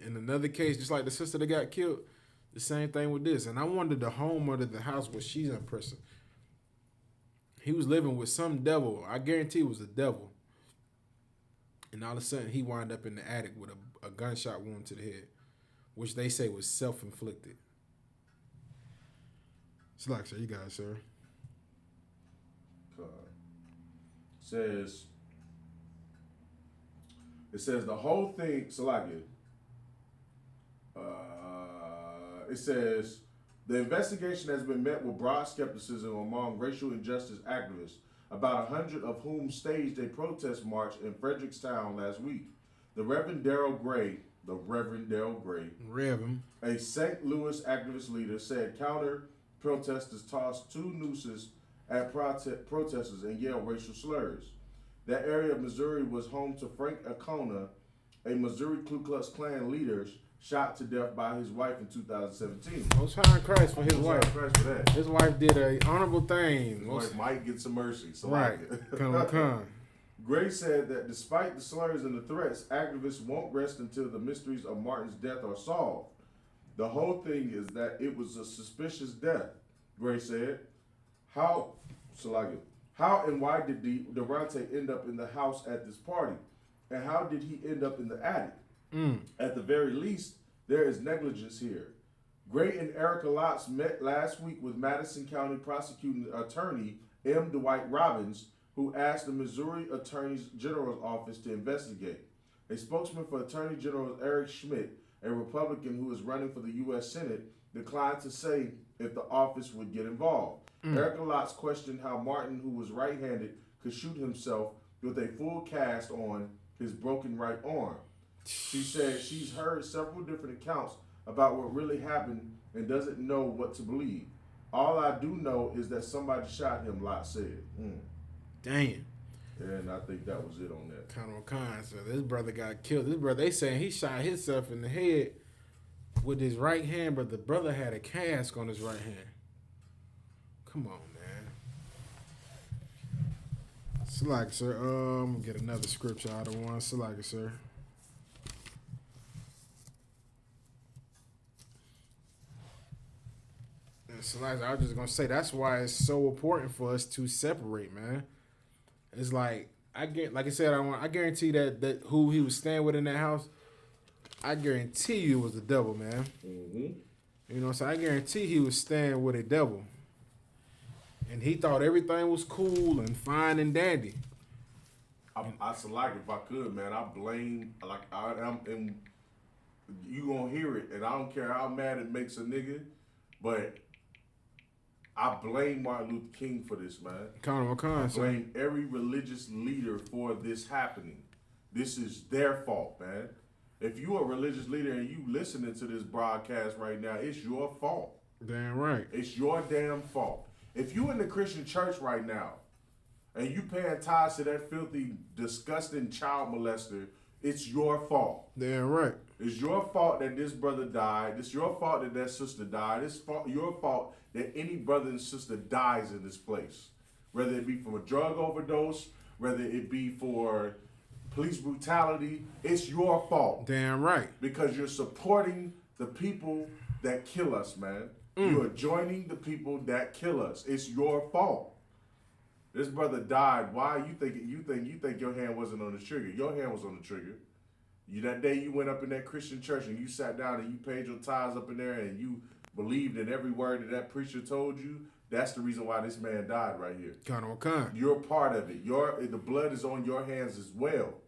In another case, just like the sister that got killed, the same thing with this. And I wondered the homeowner of the house where she's in prison. He was living with some devil. I guarantee it was a devil. And all of a sudden, he wound up in the attic with a gunshot wound to the head, which they say was self-inflicted. It's like, sir, you got it, sir. Says It says the whole thing, Salakia. It says the investigation has been met with broad skepticism among racial injustice activists, about 100 of whom staged a protest march in Frederickstown last week. The Reverend Daryl Gray, Reverend. a St. Louis activist leader, said counter protesters tossed 2 nooses at protesters and yelled racial slurs. That area of Missouri was home to Frank Acona, a Missouri Ku Klux Klan leader shot to death by his wife in 2017. Most high in Christ for his Most wife. high in Christ for that. His wife did a honorable thing. His wife might get some mercy. So right. Come. Gray said that despite the slurs and the threats, activists won't rest until the mysteries of Martin's death are solved. The whole thing is that it was a suspicious death, Gray said. How and why did Durante end up in the house at this party? And how did he end up in the attic? At the very least, there is negligence here. Gray and Erica Lotz met last week with Madison County Prosecuting Attorney M. Dwight Robbins, who asked the Missouri Attorney General's office to investigate. A spokesman for Attorney General Eric Schmidt, a Republican who is running for the U.S. Senate, declined to say if the office would get involved. Erica Lotz questioned how Martin, who was right-handed, could shoot himself with a full cast on his broken right arm. She said she's heard several different accounts about what really happened and doesn't know what to believe. All I do know is that somebody shot him, Lotz said. Damn. And I think that was it on that. Kind. So this brother got killed. This brother, they saying he shot himself in the head with his right hand, but the brother had a cast on his right hand. Come on, man. Select, sir. Get another scripture out of one. Select, sir. Select, I was just gonna say that's why it's so important for us to separate, man. It's like I guarantee that who he was staying with in that house, I guarantee you it was the devil, man. Mm-hmm. You know, so I guarantee he was staying with a devil. And he thought everything was cool and fine and dandy. I select if I could, man. I blame and you gonna hear it, and I don't care how mad it makes a nigga, but I blame Martin Luther King for this, man. I blame every religious leader for this happening. This is their fault, man. If you a religious leader and you listening to this broadcast right now, it's your fault. Damn right. It's your damn fault. If you in the Christian church right now and you paying tithes to that filthy, disgusting child molester, it's your fault. Damn right. It's your fault that this brother died. It's your fault that that sister died. It's your fault that any brother and sister dies in this place. Whether it be from a drug overdose, whether it be for police brutality, it's your fault. Damn right. Because you're supporting the people that kill us, man. You are joining the people that kill us. It's your fault. This brother died. Why you think your hand wasn't on the trigger? Your hand was on the trigger. That day you went up in that Christian church and you sat down and you paid your tithes up in there and you believed in every word that preacher told you. That's the reason why this man died right here. You're part of it. The blood is on your hands as well.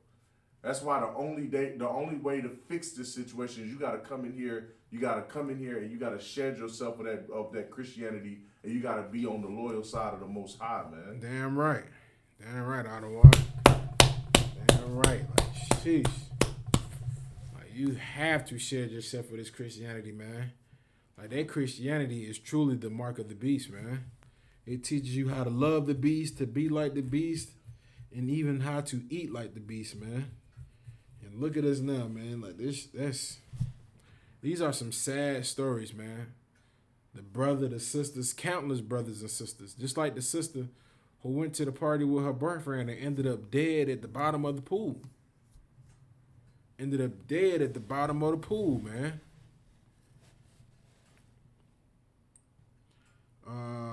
That's why the only way to fix this situation is you got to come in here. You got to come in here and you got to shed yourself of that Christianity, and you got to be on the loyal side of the Most High, man. Damn right. Damn right, Ottawa. Damn right. Like, sheesh. Like, you have to shed yourself with this Christianity, man. Like, that Christianity is truly the mark of the beast, man. It teaches you how to love the beast, to be like the beast, and even how to eat like the beast, man. And look at us now, man. Like, these are some sad stories, man. The brother, the sisters, countless brothers and sisters. Just like the sister who went to the party with her boyfriend and ended up dead at the bottom of the pool. Ended up dead at the bottom of the pool, man.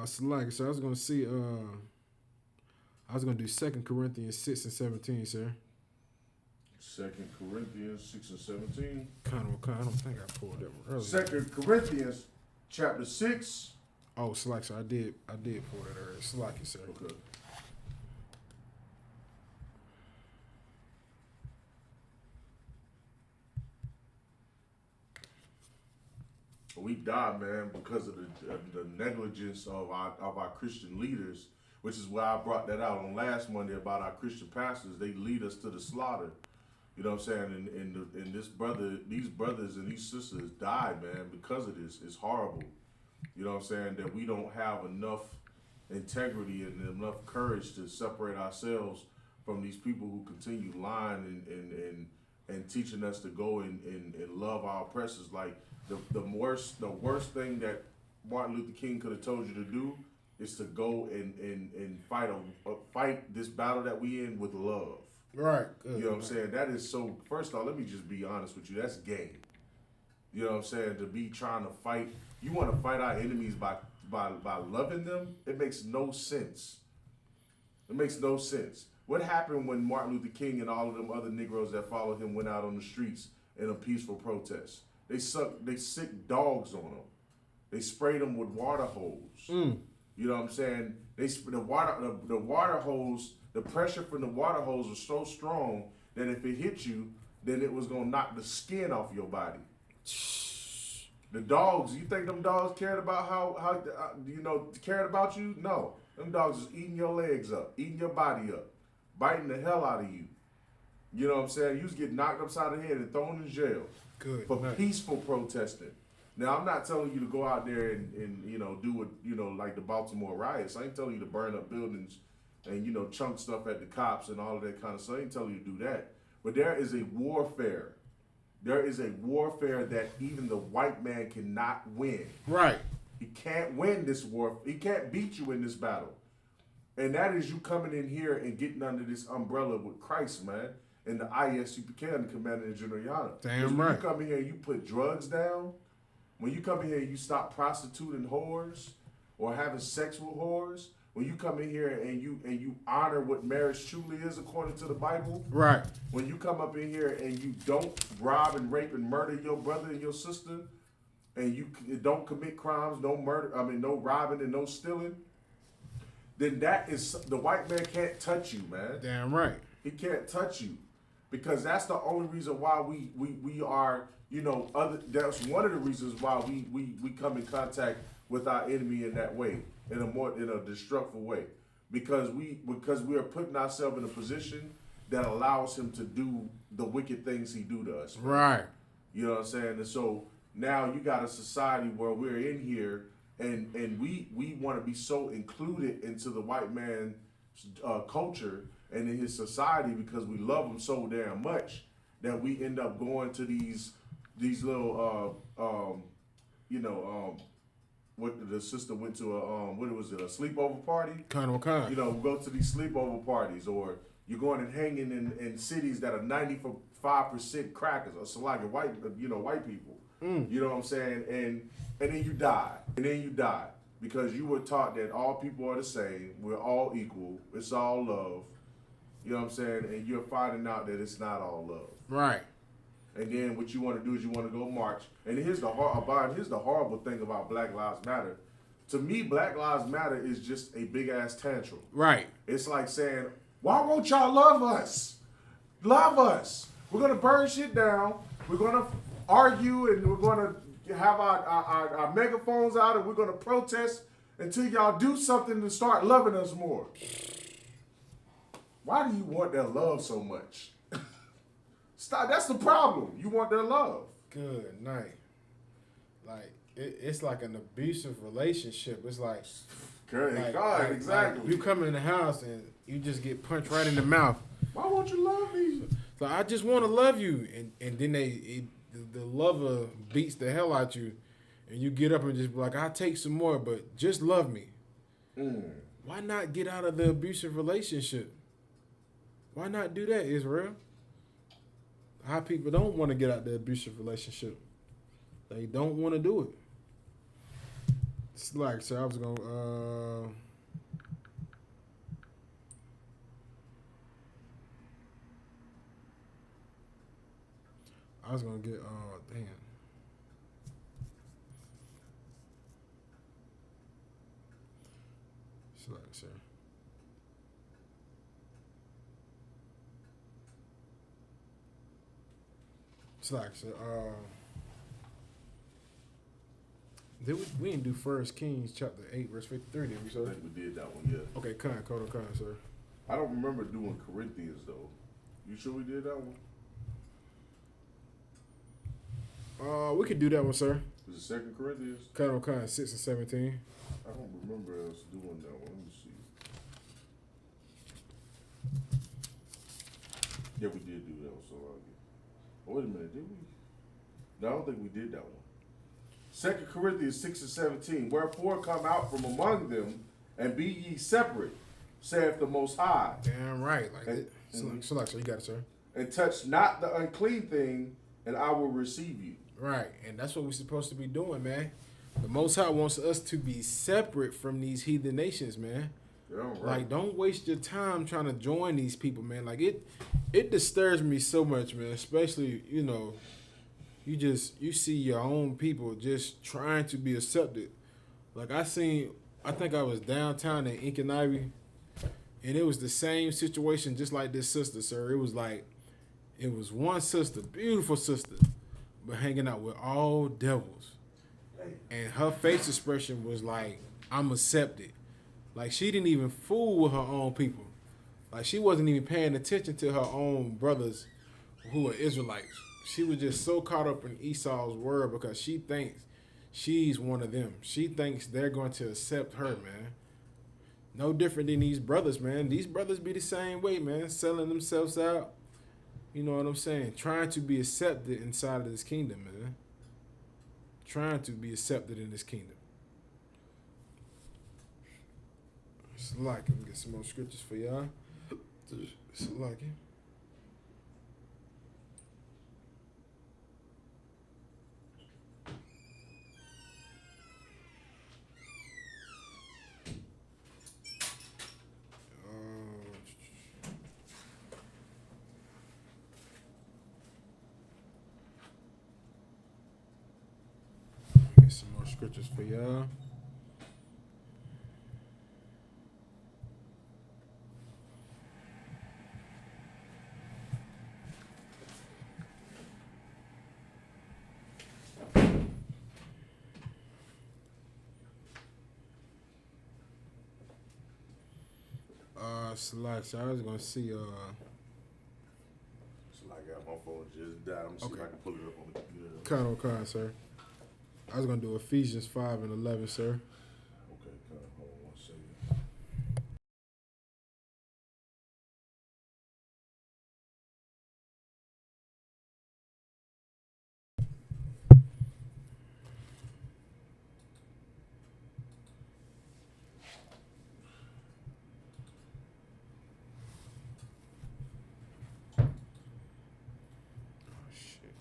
So I was going to see, I was going to do 2 Corinthians 6 and 17, sir. 2 Corinthians 6 and 17. I don't think I pulled that one earlier. 2 Corinthians chapter 6. Oh, Slack, so I did pull that earlier. Slack it, sir. Okay. We died, man, because of the negligence of our Christian leaders, which is why I brought that out on last Monday about our Christian pastors. They lead us to the slaughter. You know what I'm saying? And these brothers and these sisters died, man, because of this. It's horrible. You know what I'm saying? That we don't have enough integrity and enough courage to separate ourselves from these people who continue lying and teaching us to go and love our oppressors. Like the worst thing that Martin Luther King could have told you to do is to go and fight this battle that we in with love. Right. Good. You know what I'm saying? That is so. First off, let me just be honest with you. That's gay. You know what I'm saying? To be trying to fight, you want to fight our enemies by loving them. It makes no sense. It makes no sense. What happened when Martin Luther King and all of them other Negroes that followed him went out on the streets in a peaceful protest? They sick dogs on them. They sprayed them with water hose. You know what I'm saying? The water hose. The pressure from the water hose was so strong that if it hit you, then it was gonna knock the skin off your body. The dogs, you think them dogs cared about how cared about you? No, them dogs was eating your legs up, eating your body up, biting the hell out of you. You know what I'm saying? You was getting knocked upside the head and thrown in jail for peaceful protesting. Now I'm not telling you to go out there and do what like the Baltimore riots. I ain't telling you to burn up buildings and chunk stuff at the cops and all of that kind of stuff. I ain't telling you to do that. But there is a warfare. There is a warfare that even the white man cannot win. Right. He can't win this war. He can't beat you in this battle. And that is you coming in here and getting under this umbrella with Christ, man, and the Isupk, the Commander in General Yana. Damn right. When you come in here and you put drugs down, when you come in here and you stop prostituting whores or having sex with whores, when you come in here and you honor what marriage truly is according to the Bible, right? When you come up in here and you don't rob and rape and murder your brother and your sister, and you don't commit crimes, no murder, no robbing and no stealing, then that is the white man can't touch you, man. Damn right. He can't touch you because that's the only reason why we are that's one of the reasons why we come in contact with our enemy in that way. In a destructive way, because we are putting ourselves in a position that allows him to do the wicked things he do to us. Right. You know what I'm saying? And so now you got a society where we're in here and we want to be so included into the white man's culture and in his society because we love him so damn much that we end up going to these little what the sister went to a sleepover party? Kind. We go to these sleepover parties, or you're going and hanging in cities that are 95% crackers, or so like white people. You know what I'm saying? And then you die. Because you were taught that all people are the same, we're all equal, it's all love. You know what I'm saying? And you're finding out that it's not all love. Right. And then what you want to do is you want to go march. And here's the horrible thing about Black Lives Matter. To me, Black Lives Matter is just a big ass tantrum. Right. It's like saying, why won't y'all love us? Love us. We're gonna burn shit down. We're gonna argue and we're gonna have our megaphones out and we're gonna protest until y'all do something to start loving us more. Why do you want that love so much? Stop. That's the problem. You want their love. Good night. Like it's like an abusive relationship. It's like, exactly. You come in the house and you just get punched right in the mouth. Why won't you love me? So I just want to love you, and then the lover beats the hell out you, and you get up and just be like, I'll take some more, but just love me. Why not get out of the abusive relationship? Why not do that, Israel? How people don't want to get out the abusive relationship. They don't want to do it. It's like, so I was going to... I was going to get... damn. It's like, sir. It's like, so, We didn't do First Kings chapter 8 verse 53, did we, I sir? think we did that one, yeah. Okay, con, sir. I don't remember doing Corinthians though. You sure we did that one? We could do that one, sir. Was it Second Corinthians? Con, 6 and 17. I don't remember us doing that one. Let me see. Yeah, we did do that one. So oh, wait a minute, did we? No, I don't think we did that one. Second Corinthians 6 and 17. Wherefore come out from among them and be ye separate, saith the Most High. Damn right. Like And- it. So you got it, sir. And touch not the unclean thing, and I will receive you. Right, and that's what we're supposed to be doing, man. The Most High wants us to be separate from these heathen nations, man. Yeah, right. Like, don't waste your time trying to join these people, man. Like, it disturbs me so much, man. Especially, you know, you see your own people just trying to be accepted. Like, I think I was downtown in Ink and Ivy, and it was the same situation just like this sister, sir. It was one sister, beautiful sister, but hanging out with all devils. And her face expression was like, I'm accepted. Like, she didn't even fool with her own people. Like, she wasn't even paying attention to her own brothers who are Israelites. She was just so caught up in Esau's word because she thinks she's one of them. She thinks they're going to accept her, man. No different than these brothers, man. These brothers be the same way, man. Selling themselves out. You know what I'm saying? Trying to be accepted inside of this kingdom, man. Trying to be accepted in this kingdom. It's like, let me get some more scriptures for y'all. It's like it. Get some more scriptures for y'all. Select. I was gonna see. So I got my phone just died. I'm gonna see if I can pull it up on the computer. Con, sir. I was gonna do Ephesians 5 and 11, sir. Okay, hold on one second. Oh shit.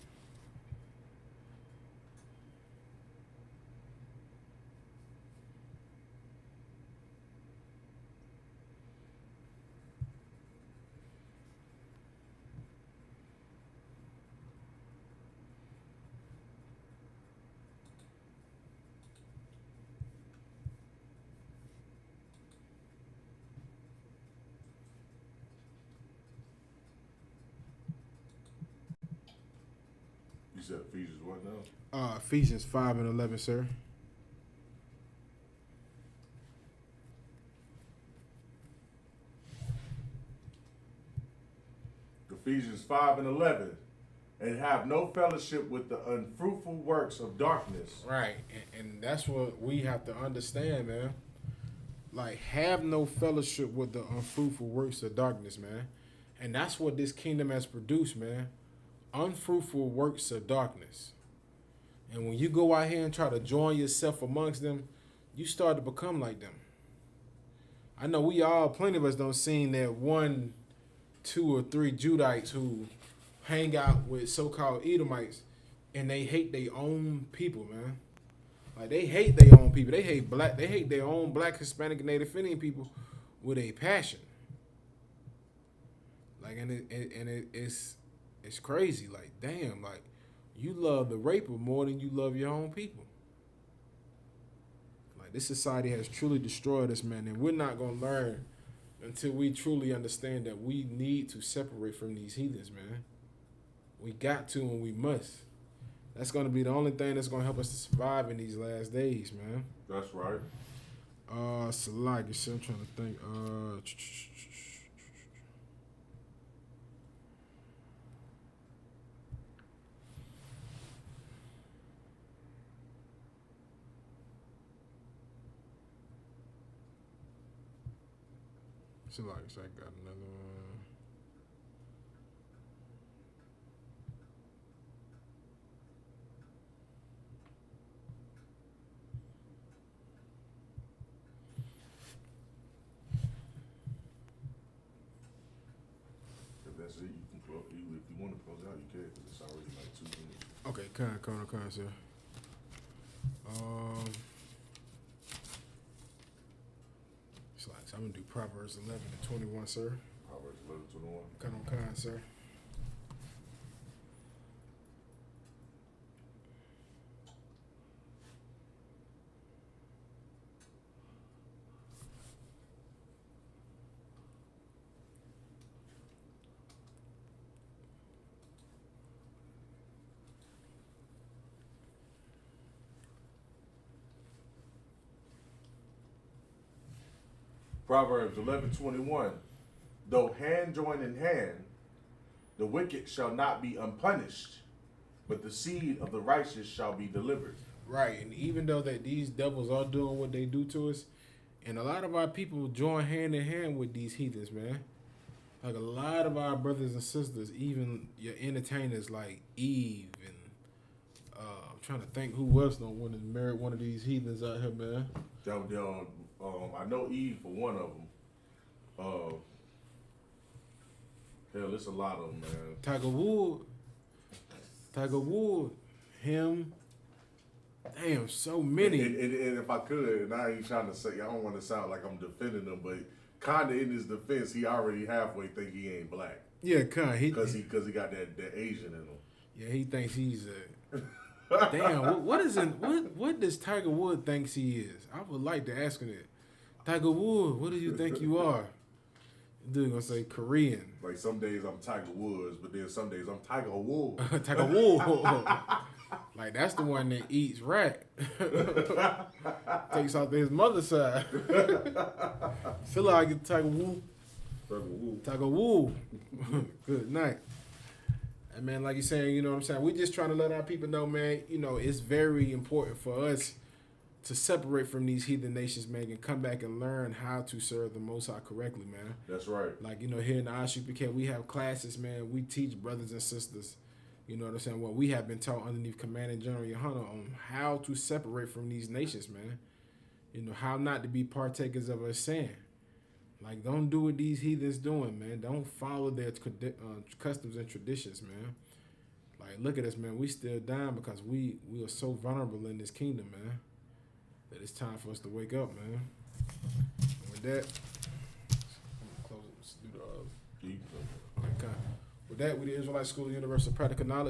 You said Ephesians what now? Ephesians 5 and 11, sir. Ephesians 5 and 11. And have no fellowship with the unfruitful works of darkness. Right, and that's what we have to understand, man. Like, have no fellowship with the unfruitful works of darkness, man. And that's what this kingdom has produced, man. Unfruitful works of darkness. And when you go out here and try to join yourself amongst them, you start to become like them. I know plenty of us don't seen that 1, 2, or 3 Judites who hang out with so-called Edomites and they hate their own people, man. Like, they hate their own people. They hate their own black, Hispanic, Native Indian people with a passion. Like, it's crazy. Like, damn, like, you love the raper more than you love your own people. Like, this society has truly destroyed us, man, and we're not gonna learn until we truly understand that we need to separate from these heathens, man. We got to and we must. That's gonna be the only thing that's gonna help us to survive in these last days, man. That's right. So like you said, I'm trying to think. So like I got another one. If that's it, you can close. If you want to close out, you can, because it's already like 2 minutes. Okay, con, sir. So I'm gonna do Proverbs 11 and 21, sir. Proverbs 11:21. Con, sir. Proverbs 11:21. Though hand join in hand, the wicked shall not be unpunished, but the seed of the righteous shall be delivered. Right, and even though that these devils are doing what they do to us, and a lot of our people join hand in hand with these heathens, man. Like a lot of our brothers and sisters, even your entertainers like Eve and I'm trying to think who else don't want to marry one of these heathens out here, man. I know Eve for one of them. Hell, it's a lot of them, man. Tiger Wood, him. Damn, so many. And if I could, and I ain't trying to say, I don't want to sound like I'm defending him, but kind of in his defense, he already halfway think he ain't black. Yeah, because he got that Asian in him. Yeah, he thinks he's a. Damn, what does Tiger Wood thinks he is? I would like to ask him that. Tiger Wood, what do you think you are? Dude gonna say Korean. Like some days I'm Tiger Woods, but then some days I'm Tiger Wood. Tiger Wood. Like that's the one that eats rat. Takes off his mother's side. Feel like I get Tiger Wood. Tiger Wood. Good night. And man, like you're saying, you know what I'm saying? We just trying to let our people know, man, you know, it's very important for us to separate from these heathen nations, man, and come back and learn how to serve the Most High correctly, man. That's right. Like, you know, here in the Isupk, we have classes, man. We teach brothers and sisters, you know what I'm saying, what we have been taught underneath Commanding General Yohana on how to separate from these nations, man. You know, how not to be partakers of a sin. Like, don't do what these heathens doing, man. Don't follow their customs and traditions, man. Like, look at us, man. We still dying because we are so vulnerable in this kingdom, man, that it's time for us to wake up, man. And with that, I'm gonna close it. Let's do the. Okay. With that, we the Israelite School of Universal Practical Knowledge.